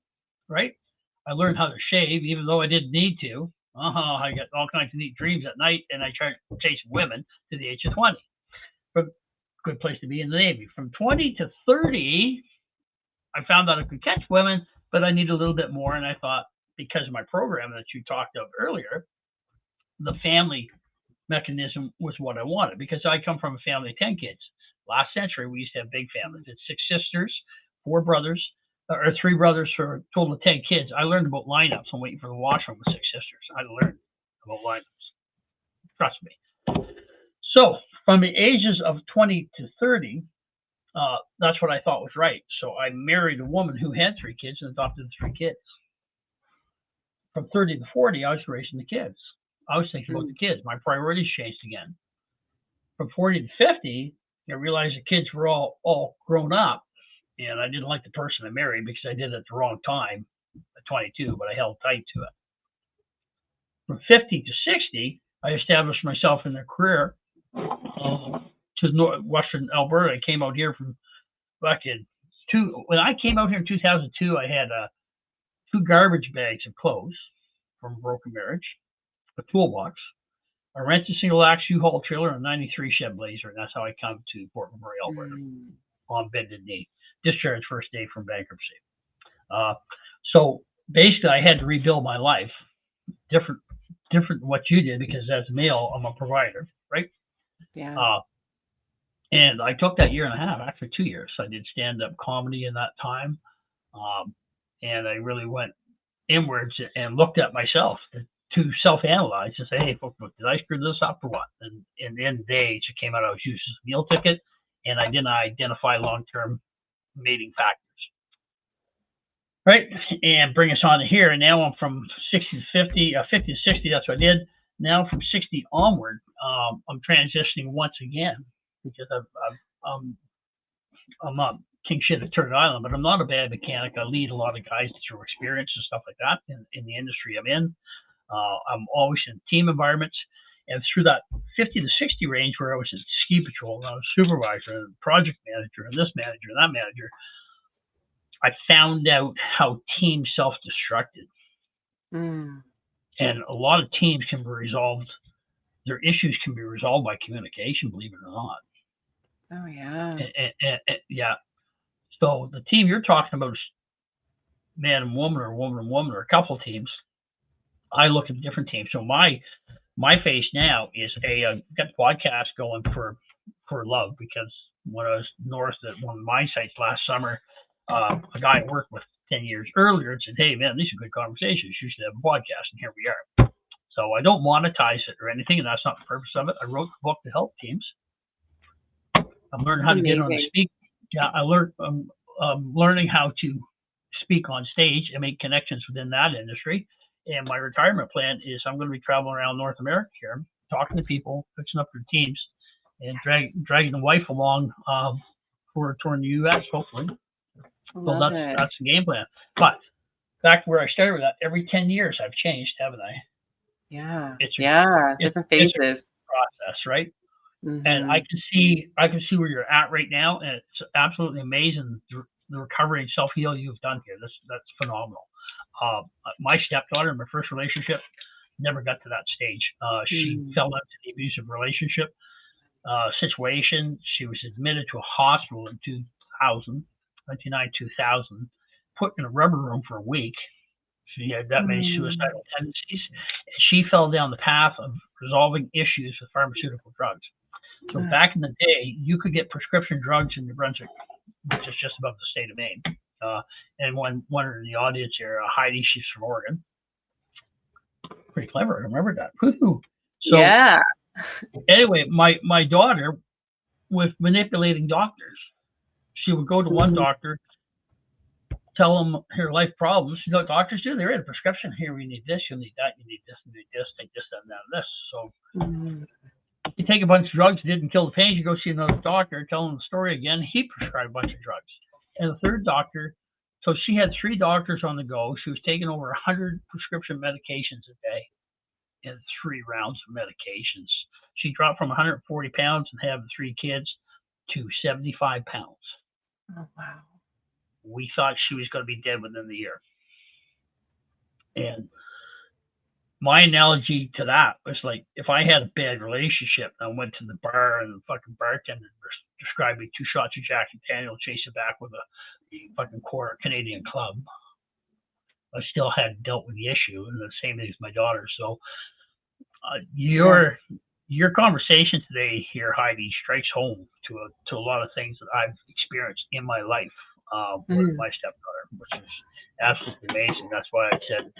right? I learned how to shave, even though I didn't need to. I got all kinds of neat dreams at night, and I tried chasing women to the age of 20. But good place to be in the Navy. From 20 to 30, I found out I could catch women, but I need a little bit more. And I thought, because of my program that you talked of earlier, the family mechanism was what I wanted because I come from a family of 10 kids. Last century, we used to have big families. It's 6 sisters, 4 brothers, or 3 brothers for a total of 10 kids. I learned about lineups. I'm waiting for the washroom with 6 sisters. I learned about lineups. Trust me. So from the ages of 20 to 30, that's what I thought was right. So I married a woman who had 3 kids and adopted the 3 kids. From 30 to 40, I was raising the kids. I was thinking about the Mm. kids. My priorities changed again. From 40 to 50, I realized the kids were all grown up, and I didn't like the person I married because I did it at the wrong time at 22, but I held tight to it. From 50 to 60, I established myself in a career to Western Alberta. I came out here from back in when I came out here in 2002, I had 2 garbage bags of clothes from a broken marriage, a toolbox, a rented single axe U-Haul trailer, and a '93 Chevy Blazer, and that's how I come to Fort McMurray, Alberta, Mm. on bended knee. Discharged first day from bankruptcy. Uh, so basically, I had to rebuild my life, different, different than what you did because as a male, I'm a provider, right? Yeah. Uh, and I took that year and a half, actually 2 years. I did stand-up comedy in that time, um, and I really went inwards and looked at myself to self-analyze and say, hey, did I screw this up or what? And in the end of the day, it came out I was used as a meal ticket, and I didn't identify long-term mating factors. Right, and bring us on to here. And now I'm from 60 to 50, 50 to 60. That's what I did. Now from 60 onward, I'm transitioning once again because I'm not king shit at Turtle Island, but I'm not a bad mechanic. I lead a lot of guys through experience and stuff like that in the industry I'm in. I'm always in team environments. And through that 50 to 60 range where I was in ski patrol and I was supervisor and project manager and this manager and that manager, I found out how teams self-destructed. Mm. And a lot of teams can be resolved, their issues can be resolved by communication, believe it or not. Oh yeah. Yeah. So the team you're talking about is man and woman or woman and woman or a couple teams. I look at different teams. So my face now is got the podcast going for love because when I was north at one of the mine sites last summer, a guy I worked with 10 years earlier said, hey man, these are good conversations. You should have a podcast, and here we are. So I don't monetize it or anything, and that's not the purpose of it. I wrote the book to help teams. I'm learning That's how to get on the amazing. speak. Yeah, I'm learning how to speak on stage and make connections within that industry. And my retirement plan is I'm going to be traveling around North America here, talking to people, fixing up their teams, and dragging the wife along for a tour in the U.S. Hopefully. So Love it. that's the game plan. But back to where I started with that, every 10 years I've changed, haven't I? Yeah. It's a Yeah. Different it's a phases. process, right? And Hmm. I can see where you're at right now, and it's absolutely amazing the recovery and self heal you've done here. That's phenomenal. My stepdaughter in my first relationship, never got to that stage. She fell into the abusive relationship situation. She was admitted to a hospital in 2000, 2000, put in a rubber room for a week. She had that many suicidal tendencies. She fell down the path of resolving issues with pharmaceutical drugs. So back in the day, you could get prescription drugs in New Brunswick, which is just above the state of Maine. And one in the audience here, Heidi, she's from Oregon. Pretty clever. I remember that. So, yeah. Anyway, my daughter, with manipulating doctors, she would go to one doctor, tell them her life problems. You know what doctors do? They write a prescription. Here, you need this, you need that, you need this, you need this, take this, that, and that, and this. So you take a bunch of drugs, didn't kill the pain. You go see another doctor, tell him the story again. He prescribed a bunch of drugs. And the third doctor, so she had 3 doctors on the go. She was taking over 100 prescription medications a day in 3 rounds of medications. She dropped from 140 pounds and having 3 kids to 75 pounds. Oh, wow. We thought she was going to be dead within the year. And my analogy to that was like, if I had a bad relationship and I went to the bar and the fucking bartender described me 2 shots of Jack and Daniel, chase it back with a fucking quarter Canadian club, I still hadn't dealt with the issue, and the same thing as my daughter. So your conversation today here, Heidi, strikes home to a lot of things that I've experienced in my life with my stepdaughter, which is absolutely amazing. That's why I said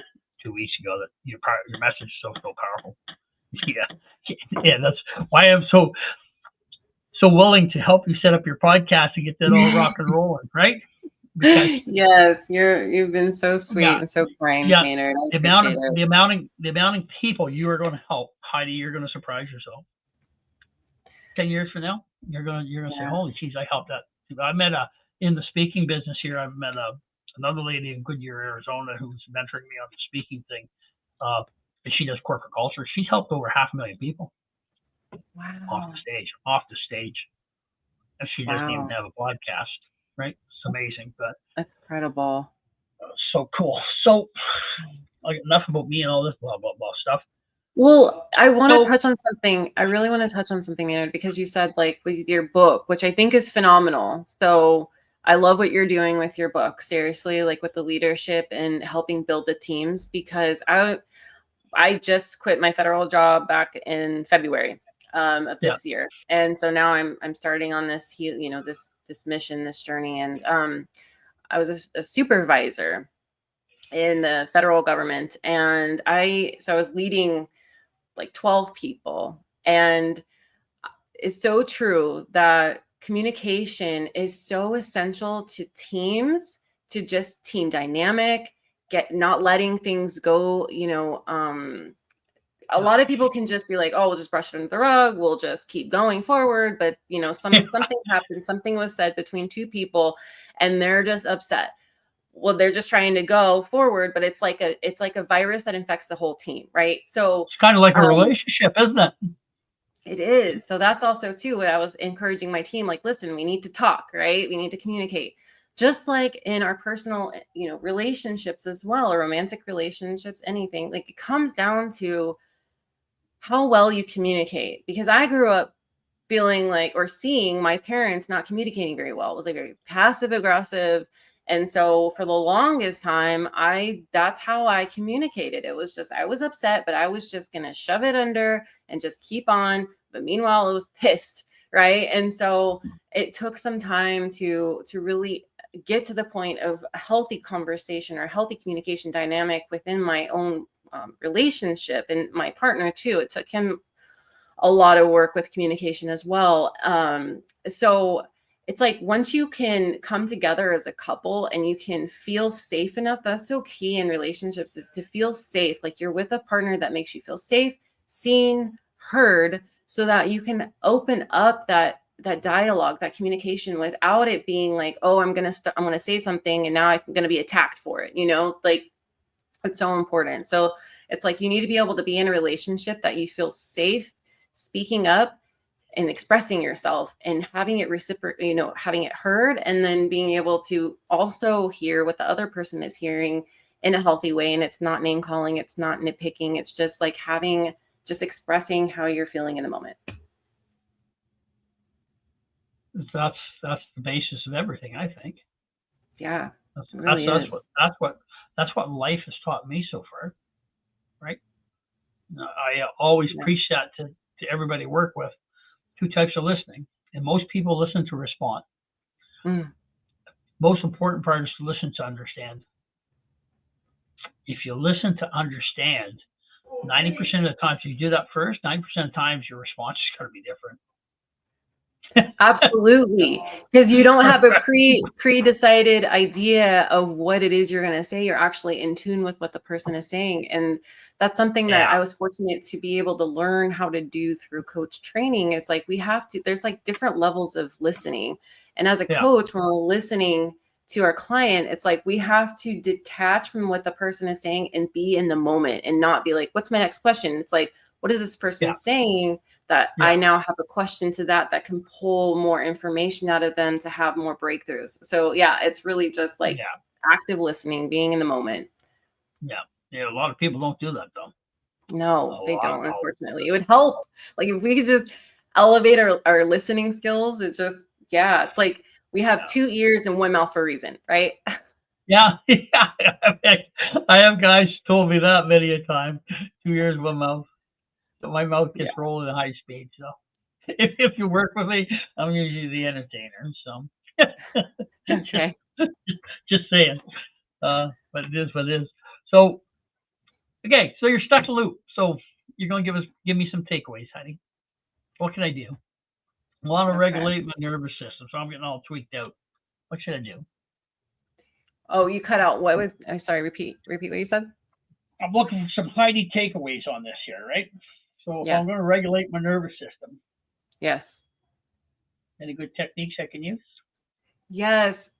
2 weeks ago that your message is so powerful. Yeah, that's why I'm so willing to help you set up your podcast and get that all rock and rolling, right? Because, yes, you've been so sweet and so kind, Maynard. The amount of people you are going to help, Heidi, you're going to surprise yourself. 10 years from now, you're going to say, "Holy jeez, I helped that." I met in the speaking business here. I've met another lady in Goodyear, Arizona, who's mentoring me on the speaking thing, and she does corporate culture. She's helped over 500,000 people. Wow. Off the stage, and she doesn't even have a podcast. Right? It's amazing, but incredible. So cool. So enough about me and all this blah blah blah stuff. Well, I want to touch on something. I really want to touch on something, Maynard, because you said like with your book, which I think is phenomenal. So I love what you're doing with your book. Seriously, like with the leadership and helping build the teams, because I just quit my federal job back in February of this year, and so now I'm starting on this this mission, this journey, and I was a supervisor in the federal government, and I was leading like 12 people, and it's so true that communication is so essential to teams, to just team dynamic, not letting things go, a lot of people can just be like, "Oh, we'll just brush it under the rug. We'll just keep going forward." But something happened. Something was said between 2 people, and they're just upset. Well, they're just trying to go forward, but it's like a virus that infects the whole team, right? So it's kind of like a relationship, isn't it? It is. So that's also too what I was encouraging my team. Like, listen, we need to talk, right? We need to communicate. Just like in our personal, relationships as well, or romantic relationships, anything. Like it comes down to how well you communicate, because I grew up feeling like, or seeing my parents not communicating very well. It was like very passive aggressive. And so for the longest time, that's how I communicated. It was just, I was upset, but I was just going to shove it under and just keep on. But meanwhile, I was pissed. Right. And so it took some time to really get to the point of a healthy conversation or healthy communication dynamic within my own relationship, and my partner too. It took him a lot of work with communication as well. So it's like once you can come together as a couple and you can feel safe enough, that's so key in relationships, is to feel safe. Like you're with a partner that makes you feel safe, seen, heard, so that you can open up that dialogue, that communication, without it being like, oh, I'm going to say something and now I'm going to be attacked for it. Like it's so important. So it's like, you need to be able to be in a relationship that you feel safe speaking up and expressing yourself and having it having it heard, and then being able to also hear what the other person is hearing in a healthy way. And it's not name calling, it's not nitpicking. It's just like just expressing how you're feeling in the moment. That's the basis of everything, I think. Yeah, That's it that's really that's what is. that's what that's what life has taught me so far, right? I always Yeah. preach that to everybody I work with. Two types of listening, and most people listen to respond. Mm, Most important part is to listen to understand. If you listen to understand, 90% of the times you do that first, 90% of the times your response is going to be different. absolutely. Because you don't have a pre-decided idea of what it is you're going to say. You're actually in tune with what the person is saying. And that's something that Yeah, I was fortunate to be able to learn how to do through coach training. Is like there's like different levels of listening. And as a yeah, coach, when we're listening to our client, it's like we have to detach from what the person is saying and be in the moment and not be like, what's my next question? It's like, what is this person yeah, saying that yeah, I now have a question to that can pull more information out of them to have more breakthroughs. So yeah, it's really just like yeah, active listening, being in the moment. yeah. Yeah, a lot of people don't do that though. A No, they lot, don't, unfortunately. It would help. Like if we could just elevate our listening skills, it just, yeah, it's like we have yeah, 2 ears and one mouth for a reason, right? yeah, yeah. I have guys told me that many a time. 2 years, one mouth. So my mouth Yeah. gets rolling at high speed. So if you work with me, I'm usually the entertainer. So just Okay. just saying. But it is what it is. So okay, so you're stuck in a loop. So you're gonna give me some takeaways, Heidi. What can I do? I want to Okay. regulate my nervous system, so I'm getting all tweaked out. What should I do? Oh, you cut out what was, I'm sorry, repeat what you said. I'm looking for some Heidi takeaways on this here, right? So if I'm going to Yes. regulate my nervous system, Yes. any good techniques I can use? Yes.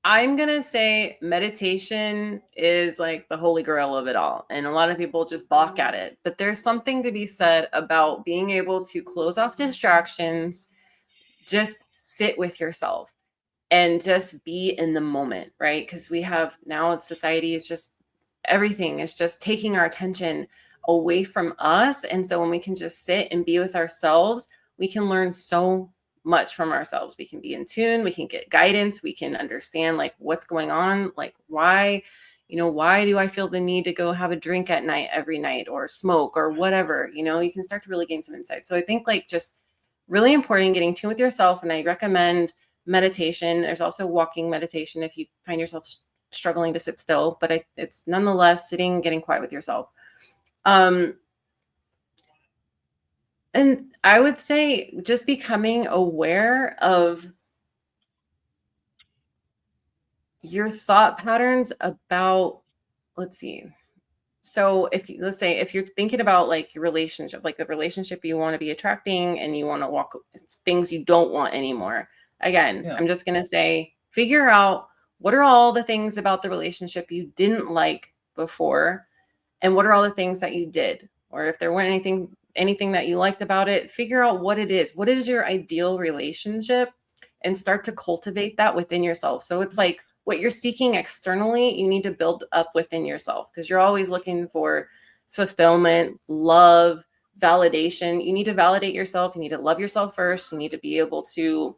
I'm going to say meditation is like the holy grail of it all. And a lot of people just balk at it. But there's something to be said about being able to close off distractions, just sit with yourself and just be in the moment, right? Because we have now society is just everything is just taking our attention away from us. And so when we can just sit and be with ourselves, we can learn so much from ourselves. We can be in tune, we can get guidance, we can understand like what's going on, like why, why do I feel the need to go have a drink at night every night or smoke or whatever, you can start to really gain some insight. So I think like just really important getting in tune with yourself. And I recommend meditation. There's also walking meditation if you find yourself struggling to sit still, but it's nonetheless sitting, getting quiet with yourself. Um, and I would say just becoming aware of your thought patterns about, let's see. So let's say if you're thinking about like your relationship, like the relationship you want to be attracting and you want to walk, it's things you don't want anymore. Again, Yeah, I'm just going to say, figure out what are all the things about the relationship you didn't like before, and what are all the things that you did, or if there weren't anything that you liked about it, figure out what it is. What is your ideal relationship, and start to cultivate that within yourself. So it's like what you're seeking externally, you need to build up within yourself, because you're always looking for fulfillment, love, validation. You need to validate yourself. You need to love yourself first. You need to be able to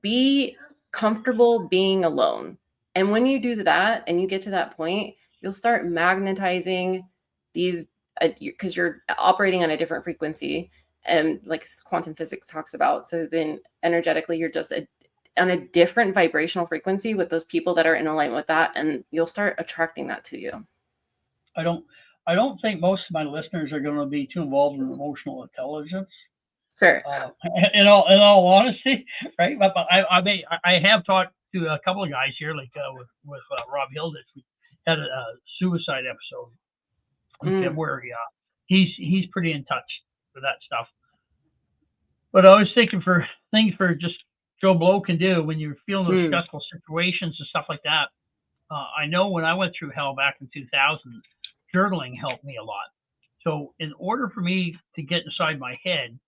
be comfortable being alone. And when you do that and you get to that point, you'll start magnetizing these, because you're operating on a different frequency, and like quantum physics talks about. So then energetically, you're just on a different vibrational frequency with those people that are in alignment with that, and you'll start attracting that to you. I don't. I don't think most of my listeners are going to be too involved in emotional intelligence. Sure. Uh, in all honesty, right? But I have talked to a couple of guys here, like with Rob Hilditch. We had a suicide episode with him Mm, where he's pretty in touch with that stuff. But I was thinking for things for just Joe Blow can do when you're feeling those mm, stressful situations and stuff like that. I know when I went through hell back in 2000, journaling helped me a lot. So in order for me to get inside my head,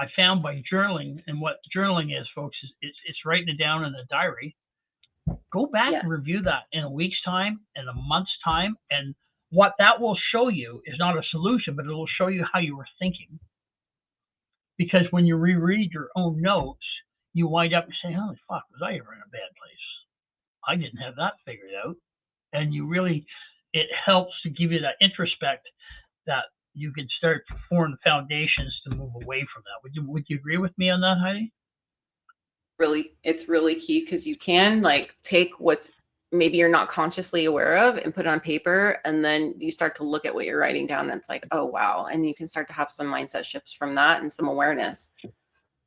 I found by journaling, and what journaling is, folks, is it's writing it down in a diary. Go back Yes. and review that in a week's time, in a month's time, and what that will show you is not a solution, but it will show you how you were thinking. Because when you reread your own notes, you wind up saying, "Holy fuck, was I ever in a bad place? I didn't have that figured out." And you really, it helps to give you that introspect that you can start to form the foundations to move away from that. Would you agree with me on that, Heidi? Really, it's really key, because you can like take what's maybe you're not consciously aware of and put it on paper, and then you start to look at what you're writing down, and it's like, oh wow, and you can start to have some mindset shifts from that and some awareness.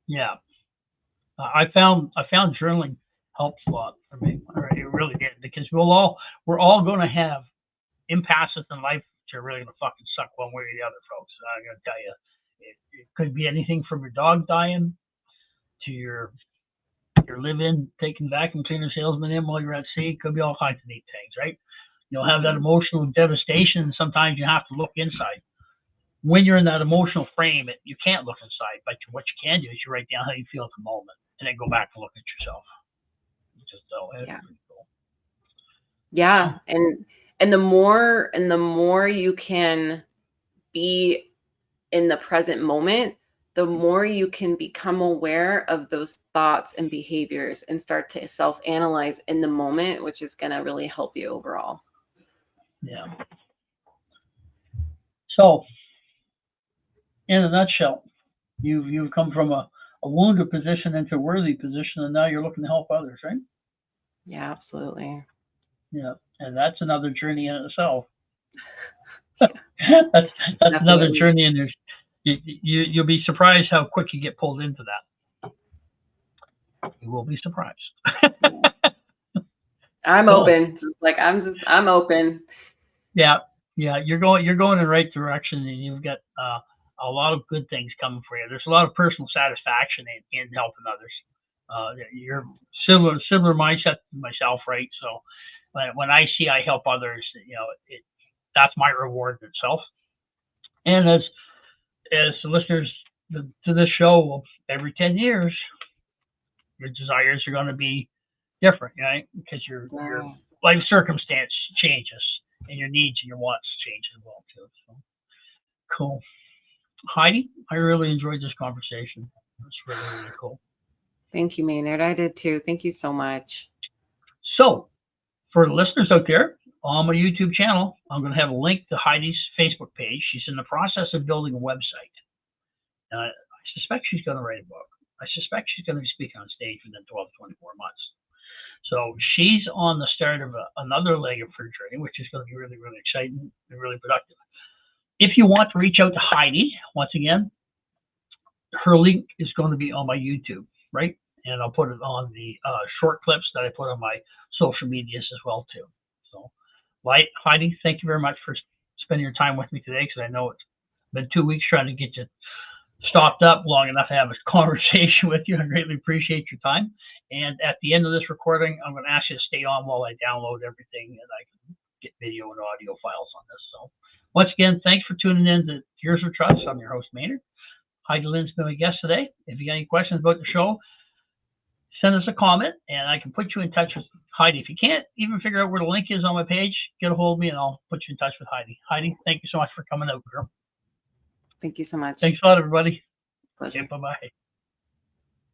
Yeah. I found journaling helps a lot for me. It really did, because we're all going to have impasses in life that are really going to fucking suck one way or the other, folks. I'm going to tell you, it could be anything from your dog dying to your live-in taking vacuum cleaner salesman in while you're at sea. It could be all kinds of neat things, right? You'll have that emotional devastation, and sometimes you have to look inside. When you're in that emotional frame, you can't look inside, but what you can do is you write down how you feel at the moment, and then go back and look at yourself. Just Yeah. pretty cool. Yeah, and the more you can be in the present moment, the more you can become aware of those thoughts and behaviors and start to self-analyze in the moment, which is going to really help you overall. Yeah. So, in a nutshell, you've come from a wounded position into a worthy position, and now you're looking to help others, right? Yeah, absolutely. Yeah, and that's another journey in itself. Yeah. that's another Definitely. journey, and you'll be surprised how quick you get pulled into that. You will be surprised. I'm Cool. open. I'm open. Yeah, you're going in the right direction, and you've got a lot of good things coming for you. There's a lot of personal satisfaction in helping others. You're similar mindset to myself, right? So when I see I help others, that's my reward in itself. And as the listeners to this show, every 10 years, your desires are going to be different, right? Because your life circumstance changes, and your needs and your wants change as well too. So cool. Heidi, I really enjoyed this conversation. It's really, really cool. Thank you, Maynard. I did too. Thank you so much. So, for the listeners out there, on my YouTube channel, I'm going to have a link to Heidi's Facebook page. She's in the process of building a website. I suspect she's going to write a book. I suspect she's going to be speaking on stage within 12 to 24 months. So she's on the start of another leg of her journey, which is going to be really, really exciting and really productive. If you want to reach out to Heidi, once again, her link is going to be on my YouTube, right? And I'll put it on the short clips that I put on my social medias as well too. So, Heidi, thank you very much for spending your time with me today, because I know it's been 2 weeks trying to get you stopped up long enough to have a conversation with you. I greatly appreciate your time. And at the end of this recording, I'm going to ask you to stay on while I download everything, and I can get video and audio files on this. So once again, thanks for tuning in to Tears of Trust. I'm your host, Maynard. Heidi Lynne's been my guest today. If you got any questions about the show, send us a comment, and I can put you in touch with Heidi. If you can't even figure out where the link is on my page, get a hold of me, and I'll put you in touch with Heidi. Heidi, thank you so much for coming out, girl. Thank you so much. Thanks a lot, everybody. Pleasure. Okay, bye-bye.